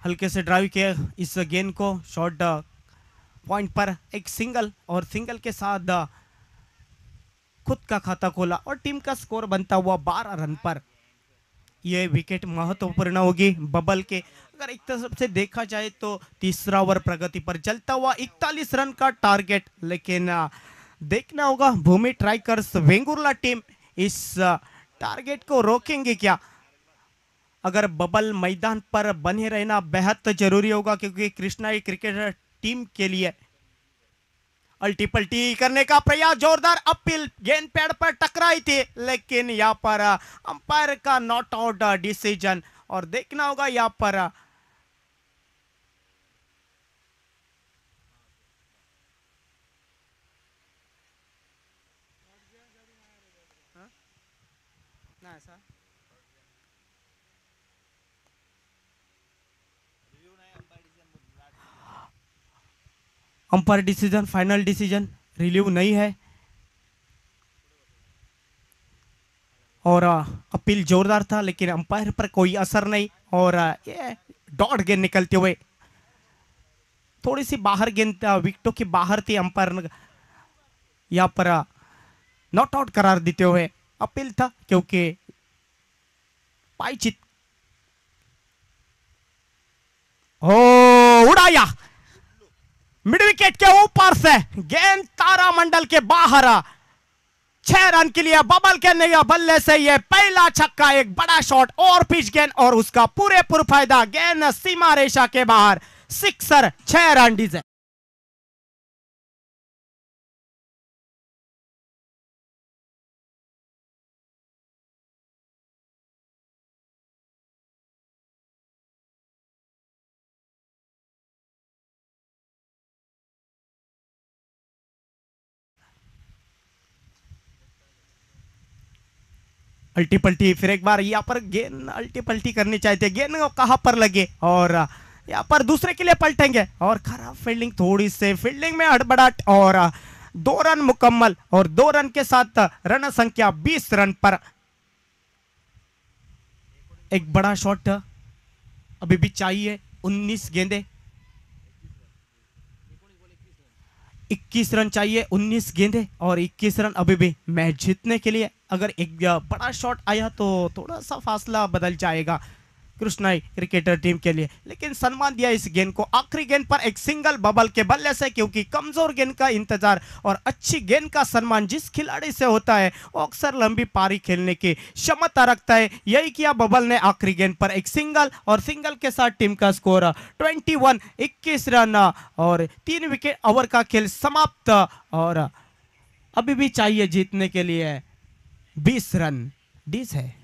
हल्के से ड्राइव किया इस गेंद को शॉर्ट पॉइंट पर, एक सिंगल और सिंगल के साथ खुद का खाता खोला और टीम का स्कोर बनता हुआ 12 रन पर। यह विकेट महत्वपूर्ण होगी बबल के। अगर एक तरफ से देखा जाए तो तीसरा ओवर प्रगति पर चलता हुआ 41 रन का टारगेट, लेकिन देखना होगा भूमि ट्राइकर्स वेंगुर्ला टीम इस टारगेट को रोकेंगे क्या। अगर बबल मैदान पर बने रहना बेहद जरूरी होगा, क्योंकि कृष्णाई क्रिकेटर टीम के लिए अल्टी पल्टी करने का प्रयास, जोरदार अपील गेंद पैड पर टकराई थी, लेकिन यहां पर अंपायर का नॉट आउट डिसीजन। और देखना होगा यहां पर umpire decision, final decision relieve नहीं है। और अपील जोरदार था, लेकिन अंपायर पर कोई असर नहीं। और ये डॉट गेंद निकलते हुए थोड़ी सी बाहर गेंद विकेटों की बाहर थी, अंपायर यहां पर नॉट आउट करार देते हुए अपील था, क्योंकि पाईचित उड़ाया मिड विकेट के ऊपर से गेंद तारामंडल के बाहर। 6 रन के लिए बबल के नया बल्ले से ये पहला छक्का, एक बड़ा शॉट और पिच गेंद और उसका पूरे फायदा, गेंद सीमा रेखा के बाहर, सिक्सर, 6 रन डीजे। अल्टी पल्टी, फिर एक बार यहाँ पर गेंद अल्टी पल्टी करनी चाहिए, गेंद कहां पर लगे और यहाँ पर दूसरे के लिए पलटेंगे। और खराब फील्डिंग, थोड़ी से फील्डिंग में हड़बड़ाहट, और 2 रन मुकम्मल और 2 रन के साथ रन संख्या 20 रन पर। एक बड़ा शॉट अभी भी चाहिए, 19 गेंदे, 21 रन चाहिए, 19 गेंदे और 21 रन अभी भी मैच जीतने के लिए। अगर एक बड़ा शॉट आया तो थोड़ा सा फासला बदल जाएगा, कृष्णाई क्रिकेटर टीम के लिए, लेकिन सम्मान दिया इस गेंद को आखिरी गेंद पर एक सिंगल बबल के बल्ले से, क्योंकि कमजोर गेंद का इंतजार और अच्छी गेंद का सम्मान जिस खिलाड़ी से होता है वो अक्सर लंबी पारी खेलने की क्षमता रखता है। यही किया बबल ने आखिरी गेंद पर एक सिंगल, और सिंगल के साथ टीम का स्कोर 21 रन और 3 विकेट। ओवर का खेल समाप्त और अभी भी चाहिए जीतने के लिए 20 रन। डीस है।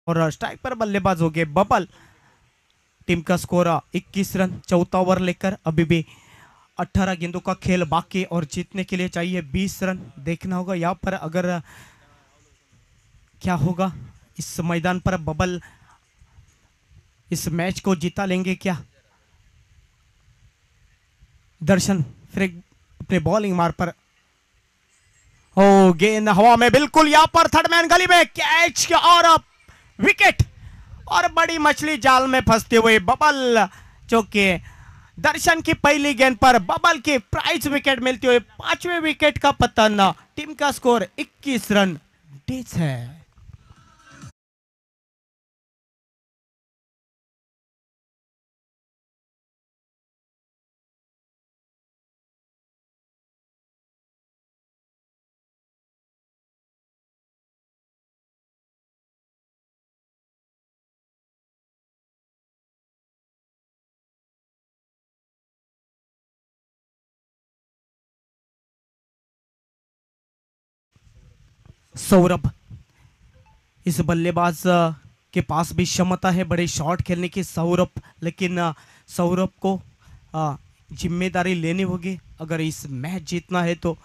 और स्ट्राइक पर बल्लेबाज हो गए बबल। टीम का स्कोर 21 रन, चौथा ओवर लेकर अभी भी 18 गेंदों का खेल बाकी और जीतने के लिए चाहिए 20 रन। देखना होगा यहाँ पर अगर क्या होगा इस मैदान पर। बबल इस मैच को जीता लेंगे क्या? दर्शन फिर अपने बॉलिंग मार पर, ओ गेंद हवा में, बिल्कुल यहाँ पर थर्ड मैन गली में कैच और विकेट। और बड़ी मछली जाल में फंसते हुए बबल, जो कि दर्शन की पहली गेंद पर बबल की प्राइज विकेट मिलती हुई 5वें विकेट का पतन। टीम का स्कोर 21 रन डीस है। सौरभ, इस बल्लेबाज के पास भी क्षमता है बड़े शॉट खेलने की सौरभ, लेकिन सौरभ को जिम्मेदारी लेनी होगी अगर इस मैच जीतना है तो।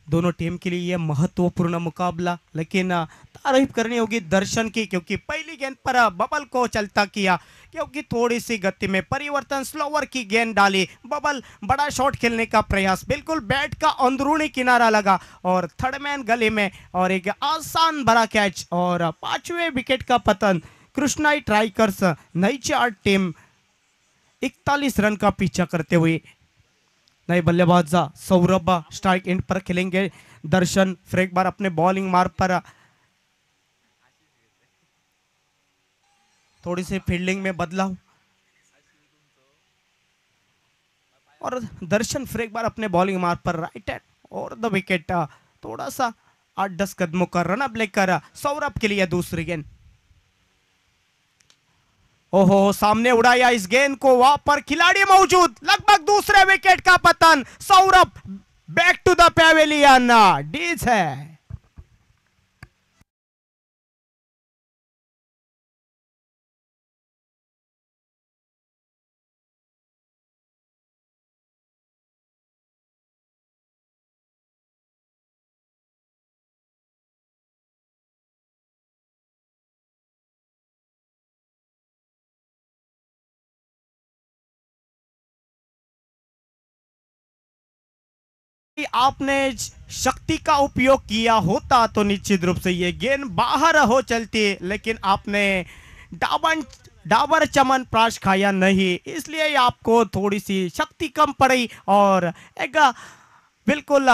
दोनों टीम के लिए यह महत्वपूर्ण मुकाबला, लेकिन तारीफ करनी होगी दर्शन की, क्योंकि पहली गेंद पर बबल को चलता किया, क्योंकि थोड़ी सी गति में परिवर्तन, स्लोवर की गेंद डाली बबल, बड़ा शॉट खेलने का प्रयास, बिल्कुल बैट का अंदरूनी किनारा लगा और थर्ड मैन गले में, और एक आसान बड़ा कैच और 5वें विकेट का पतन। कृष्णाई ट्राइकर्स नई चार टीम 41 रन का पीछा करते हुए। नए बल्लेबाज सौरभ स्ट्राइक एंड पर खेलेंगे। दर्शन फिर एक बार अपने बॉलिंग मार्ग पर थोड़ी सी फील्डिंग में बदलाव, और दर्शन फिर एक बार अपने बॉलिंग मार्ग पर राइट हैंड और द विकेट। थोड़ा सा 8-10 कदमों का रन अप लेकर सौरभ के लिए दूसरी गेंद। ओहो, सामने उड़ाया इस गेंद को, वहां पर खिलाड़ी मौजूद, लगभग दूसरे विकेट का पतन। Saurabh back to the pavilion. डीज है। आपने शक्ति का उपयोग किया होता तो निश्चित रूप से ये गेंद बाहर हो चलती, लेकिन आपने डाबर चमन प्राश खाया नहीं, इसलिए आपको थोड़ी सी शक्ति कम पड़ी और एक बिल्कुल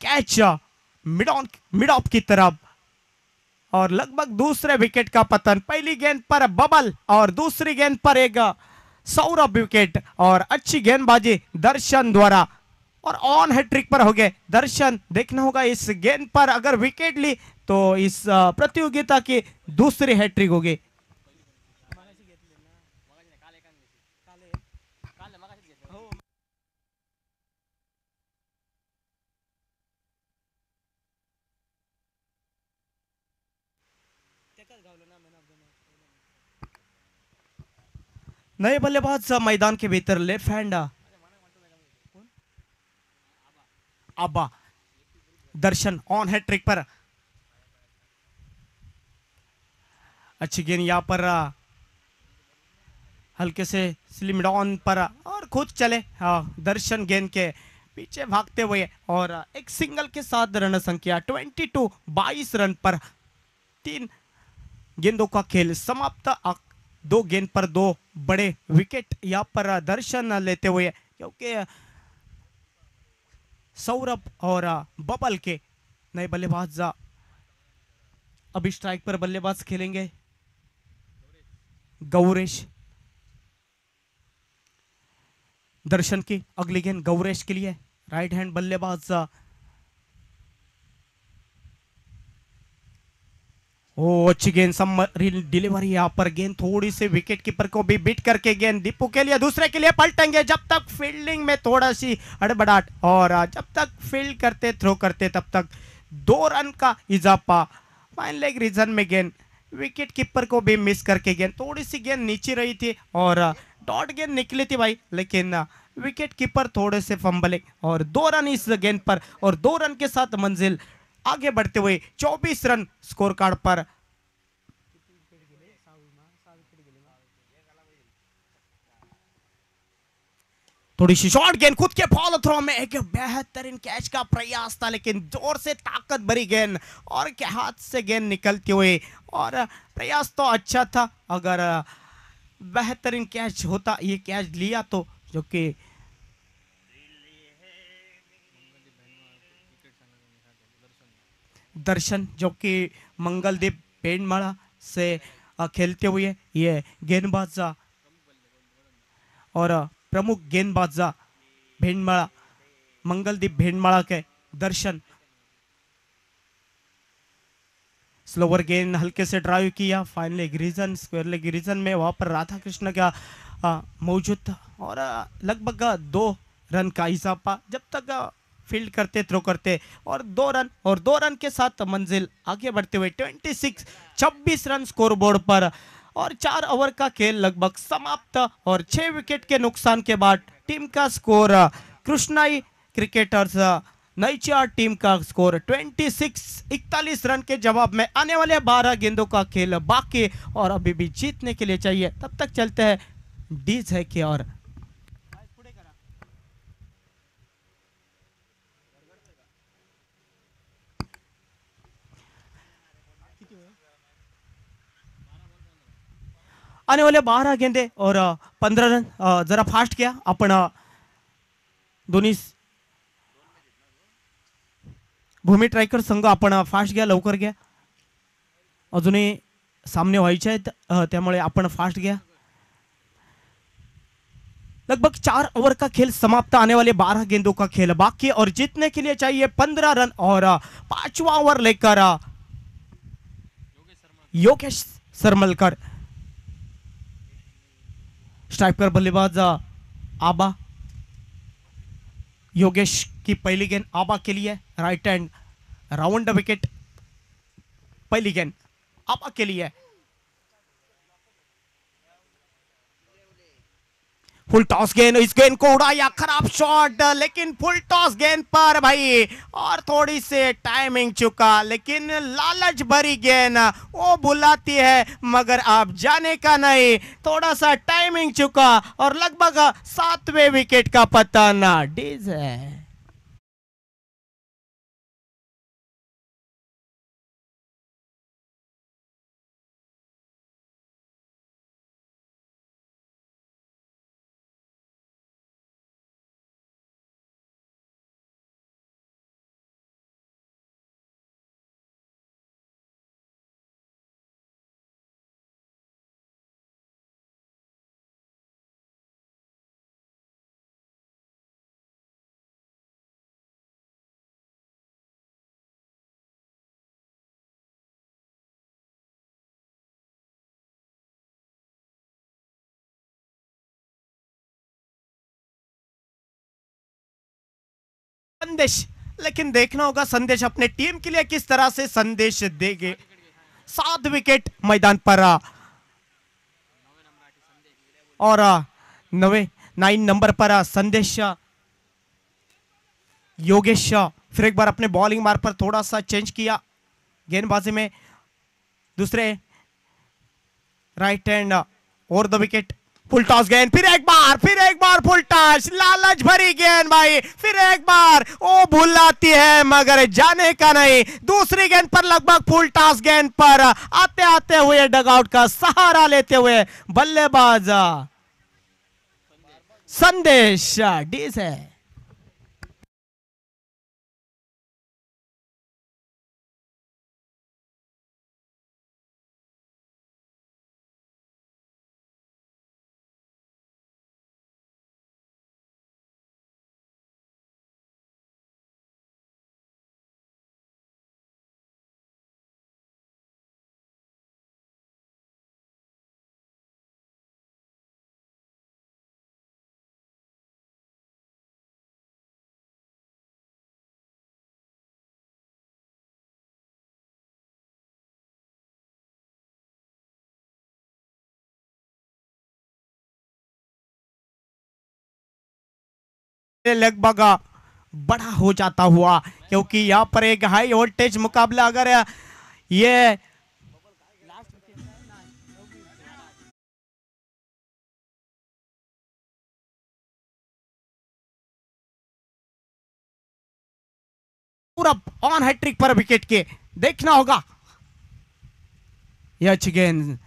कैच मिड ऑफ की तरफ, और लगभग दूसरे विकेट का पतन। पहली गेंद पर बबल और दूसरी गेंद पर एक सौरभ विकेट, और अच्छी गेंदबाजी दर्शन द्वारा, और ऑन हैट्रिक पर हो गए दर्शन। देखना होगा इस गेंद पर अगर विकेट ली तो इस प्रतियोगिता की दूसरी हैट्रिक होगी। नए बल्लेबाज मैदान के भीतर लेफ्ट हैंड आबा दर्शन ऑन है ट्रिक पर। अच्छी गेंद यहाँ पर हल्के से स्लिम डाउन पर और खुद चले दर्शन गेंद के पीछे भागते हुए और एक सिंगल के साथ रन संख्या 22 रन पर 3 गेंदों का खेल समाप्त। 2 गेंद पर 2 बड़े विकेट यहाँ पर दर्शन लेते हुए, क्योंकि सौरभ और बबल के नए बल्लेबाज अभी स्ट्राइक पर बल्लेबाज खेलेंगे। गौरेश, दर्शन की अगली गेंद गौरेश के लिए, राइट हैंड बल्लेबाज। ओ अच्छी गेंद, डिलीवरी यहाँ पर गेंद थोड़ी सी विकेट कीपर को भी बीट करके गेंद दीपू के लिए दूसरे के लिए पलटेंगे। जब तक फील्डिंग में थोड़ा सी हड़बड़ाहट और जब तक फील्ड करते थ्रो करते तब तक 2 रन का इजाफा। फाइन लेग रीजन में गेंद विकेट कीपर को भी मिस करके गेंद थोड़ी सी गेंद नीचे रही थी और डॉट गेंद निकली थी भाई, लेकिन विकेट कीपर थोड़े से फंबलिंग और 2 रन इस गेंद पर और 2 रन के साथ मंजिल आगे बढ़ते हुए 24 रन स्कोर कार्ड पर। थोड़ी सी शॉर्ट गेंद खुद के फॉलो थ्रो में एक बेहतरीन कैच का प्रयास था, लेकिन जोर से ताकत भरी गेंद और के हाथ से गेंद निकलते हुए, और प्रयास तो अच्छा था। अगर बेहतरीन कैच होता, ये कैच लिया तो, जो कि दर्शन जो कि मंगलदीप भेंडमाड़ा से खेलते हुए ये गेंदबाज और प्रमुख गेंदबाज भेंडमाड़ा, मंगलदीप भेंडमाड़ा के दर्शन। स्लोवर गेंद हल्के से ड्राइव किया, fine leg region, square leg region में वहां पर राधा कृष्ण का मौजूद था और लगभग 2 रन का इजाफा जब तक फील्ड करते थ्रो करते, और 2 रन के साथ मंजिल आगे बढ़ते हुए 26 रन स्कोर बोर्ड पर। और 4 ओवर का खेल लगभग समाप्त और 6 विकेट के नुकसान के बाद टीम का स्कोर, कृष्णाई क्रिकेटर्स नईचार टीम का स्कोर 41 रन के जवाब में आने वाले 12 गेंदों का खेल बाकी और अभी भी जीतने के लिए चाहिए। तब तक चलते हैं डीज है कि और आने वाले 12 गेंदे और 15 रन। जरा फास्ट किया आपण दोन्ही भूमी ट्रायकर संघ, आपण फास्ट घ्या, लवकर घ्या, अजूनही सामने व्हायचे आहेत, त्यामुळे आपण फास्ट घ्या। लगभग 4 ओवर का खेल समाप्त, आने वाले 12 गेंदों का खेल बाकी और जीतने के लिए चाहिए 15 रन। और 5वां ओवर लेकर योगेश सरमलकर, स्ट्राइक पर बल्लेबाज आबा। योगेश की पहली गेंद आबा के लिए, राइट हैंड राउंड विकेट, पहली गेंद आबा के लिए। फुल टॉस गेंद, इस गेंद को उड़ाया, खराब शॉट, लेकिन फुल टॉस गेंद पर भाई और थोड़ी से टाइमिंग चुका, लेकिन लालच भरी गेंद वो बुलाती है मगर आप जाने का नहीं, थोड़ा सा टाइमिंग चुका और लगभग 7वें विकेट का पतन। डीज है संदेश, लेकिन देखना होगा संदेश अपने टीम के लिए किस तरह से संदेश देंगे। 7 विकेट मैदान पर और 9 नंबर पर संदेश योगेश फिर एक बार अपने बॉलिंग मार्ग पर थोड़ा सा चेंज किया गेंदबाजी में, दूसरे राइट हैंड और द विकेट, फुल टॉस गेंद, फिर एक बार फुल टॉस, लालच भरी गेंद भाई, फिर एक बार ओ भुलाती है मगर जाने का नहीं। दूसरी गेंद पर लगभग फुल टॉस गेंद पर आते आते हुए डगआउट का सहारा लेते हुए बल्लेबाज संदेश डी से लगभग बड़ा हो जाता हुआ, क्योंकि यहां पर एक हाई वोल्टेज मुकाबला अगर ये पूरा ऑन हैट्रिक पर विकेट के देखना होगा। यह गेंद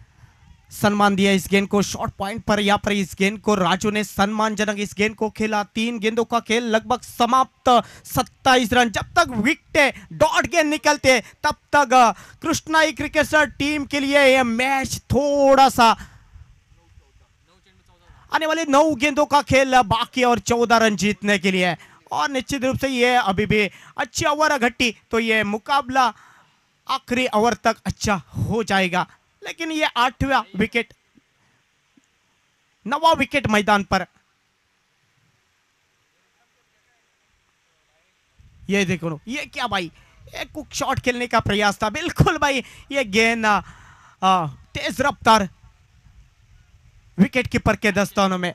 सम्मान दिया इस गेंद को शॉर्ट पॉइंट पर, यहां पर इस गेंद को राजू ने सम्मानजनक इस गेंद को खेला। 3 गेंदों का खेल लगभग समाप्त, 27 रन। जब तक विकेट डॉट गेंद निकलते तब तक कृष्णाई क्रिकेटर टीम के लिए यह मैच थोड़ा सा आने वाले 9 गेंदों का खेल बाकी और 14 रन जीतने के लिए, और निश्चित रूप से ये अभी भी अच्छी ओवर घटी तो ये मुकाबला आखिरी ओवर तक अच्छा हो जाएगा। लेकिन ये 8वां विकेट, 9वां विकेट मैदान पर, ये देखो ये क्या भाई, एक कुक शॉट खेलने का प्रयास था बिल्कुल भाई। ये गेंद तेज रफ्तार विकेट कीपर के दस्तानों में।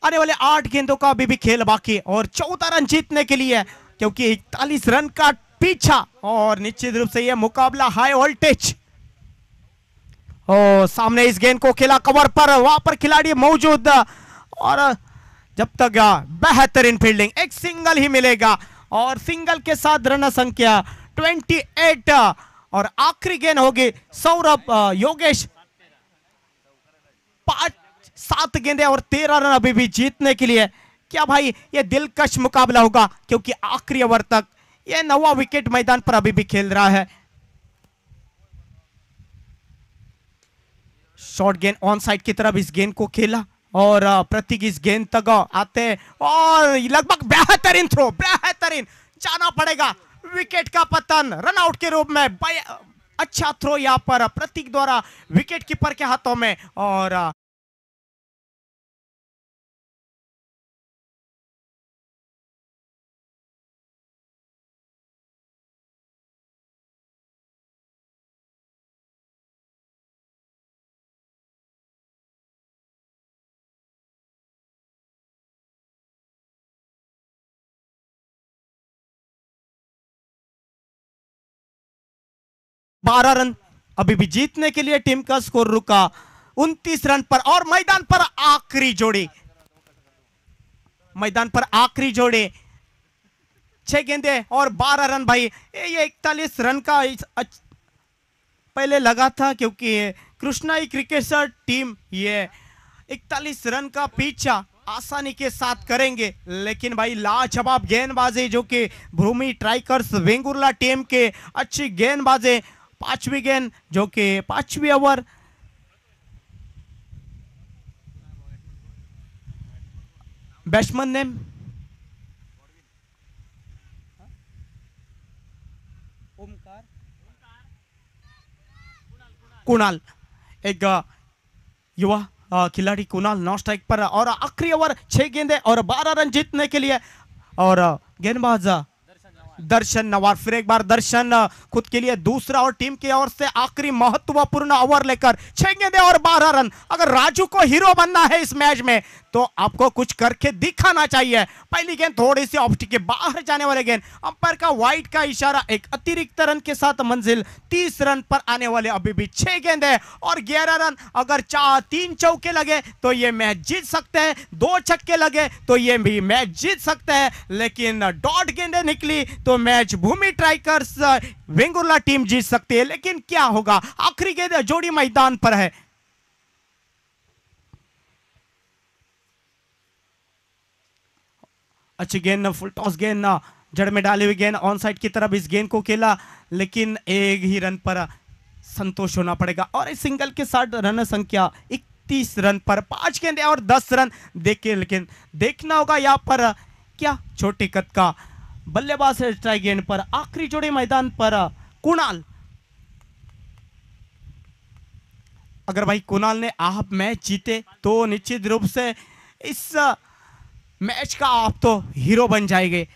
आने वाले 8 गेंदों का अभी भी खेल बाकी और 14 रन जीतने के लिए, क्योंकि 41 रन का पीछा, और निश्चित रूप से यह मुकाबला हाई वोल्टेज। और सामने इस गेंद को खेला कवर पर, वहां पर खिलाड़ी मौजूद, और जब तक बेहतरीन फील्डिंग, एक सिंगल ही मिलेगा और सिंगल के साथ रन संख्या 28, और आखिरी गेंद होगी सौरभ योगेश। 7 गेंदे और 13 रन अभी भी जीतने के लिए। क्या भाई ये दिलकश मुकाबला होगा, क्योंकि आखिरी ओवर तक यह 9वां विकेट मैदान पर अभी भी खेल रहा है। शॉर्ट गेंद ऑन साइड की तरफ इस गेंद को खेला, और प्रतीक इस गेंद तक आते और लगभग बेहतरीन थ्रो, बेहतरीन जाना पड़ेगा, विकेट का पतन रन आउट के रूप में। अच्छा थ्रो यहां पर प्रतीक द्वारा विकेट कीपर के हाथों में, और 12 रन अभी भी जीतने के लिए टीम का स्कोर रुका 29 रन पर। और मैदान पर आखिरी जोड़ी, मैदान पर आखिरी जोड़ी, 6 गेंदे और 12 रन भाई। ये 41 रन का पहले लगा था, क्योंकि कृष्णाई क्रिकेटर टीम ये 41 रन का पीछा आसानी के साथ करेंगे, लेकिन भाई लाजवाब गेंदबाजी जो कि भूमि ट्राइकर्स वेंगुर्ला टीम के अच्छी गेंदबाजी। 5वीं गेंद जो कि 5वीं ओवर, बैट्समैन ने कुणाल, एक युवा खिलाड़ी कुणाल नॉन स्ट्राइक पर, और आखिरी ओवर 6 गेंदे और 12 रन जीतने के लिए। और गेंदबाज दर्शन नवार, फिर एक बार दर्शन खुद के लिए दूसरा और टीम की ओर से आखिरी महत्वपूर्ण ओवर लेकर 6 गेंदें और 12 रन। अगर राजू को हीरो बनना है इस मैच में तो आपको कुछ करके दिखाना चाहिए। पहली गेंद थोड़ी सी ऑफ के बाहर जाने वाले गेंद, अंपायर का वाइड का इशारा, एक अतिरिक्त रन के साथ मंजिल 30 रन पर आने वाले। अभी भी 6 गेंदें और 11 रन। अगर 3 चौके लगे तो ये मैच जीत सकते हैं, 2 छक्के लगे तो ये भी मैच जीत सकते हैं, लेकिन डॉट गेंदें निकली तो मैच भूमि स्ट्राइकर्स वेंगुर्ला टीम जीत सकती है। लेकिन क्या होगा, आखिरी गेंद जोड़ी मैदान पर है। अच्छी गेंद, फुल टॉस गेंद, जड़ में डाली हुई गेंद, ऑन साइड की तरफ इस गेंद को खेला, लेकिन एक ही रन पर संतोष होना पड़ेगा। और इस सिंगल के साथ रन संख्या 31 रन पर 5 गेंदें और 10 रन। देखिए, लेकिन देखना होगा यहाँ पर क्या छोटे कद का बल्लेबाज है स्ट्राइक गेंद पर। आखिरी जोड़ी मैदान पर कुणाल। अगर भाई कुणाल ने आप मैच जीते तो निश्चित रूप से इस मैच का आप तो हीरो बन जाएंगे।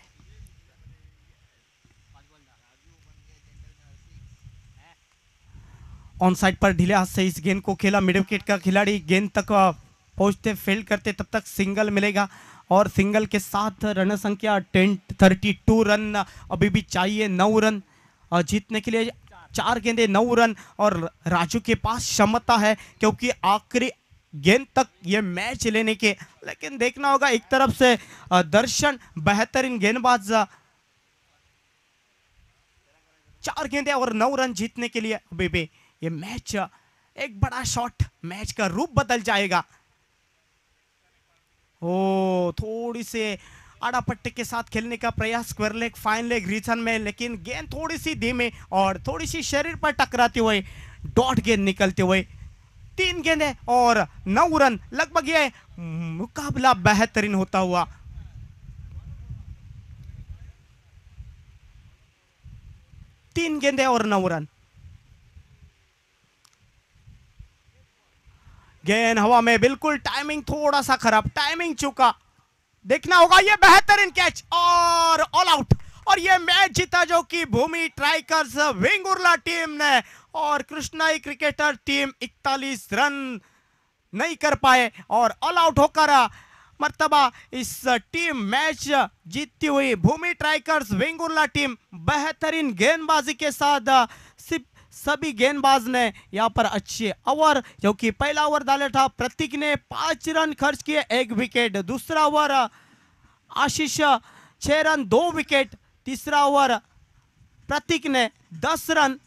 ऑन साइड पर ढीले हाथ से इस गेंद को खेला, मिड विकेट का खिलाड़ी गेंद तक पहुंचते फेल करते तब तक सिंगल मिलेगा। और सिंगल के साथ रन संख्या 32 रन अभी भी चाहिए, 9 रन जीतने के लिए। 4 गेंदे 9 रन और राजू के पास क्षमता है क्योंकि आखिरी गेंद तक ये मैच लेने के। लेकिन देखना होगा, एक तरफ से दर्शन बेहतरीन गेंदबाज, 4 गेंदे और 9 रन जीतने के लिए। अभी भी ये मैच एक बड़ा शॉट मैच का रूप बदल जाएगा। ओ थोड़ी से आड़ा पट्टे के साथ खेलने का प्रयास, square leg, fine leg region में, लेकिन गेंद थोड़ी सी धीमे और थोड़ी सी शरीर पर टकराते हुए डॉट गेंद निकलते हुए 3 गेंदें और 9 रन। लगभग ये मुकाबला बेहतरीन होता हुआ। तीन गेंदें और 9 रन। गेंद हवा में, बिल्कुल टाइमिंग थोड़ा सा खराब, टाइमिंग चुका। देखना होगा, ये बेहतरीन कैच और ऑल आउट। और ये मैच जीता जो कि भूमि स्ट्राइकर्स वेंगुर्ला टीम ने, और कृष्णाई क्रिकेटर टीम 41 रन नहीं कर पाए और ऑल आउट होकर मर्तबा इस टीम मैच जीतती हुई। भूमि स्ट्राइकर्स वेंगुर्ला टीम बेहतरीन गेंदबाजी के साथ सभी गेंदबाज ने यहाँ पर अच्छे ओवर, जो कि पहला ओवर डाला था प्रतीक ने 5 रन खर्च किए, 1 विकेट। दूसरा ओवर आशीष 6 रन 2 विकेट। तीसरा ओवर प्रतीक ने 10 रन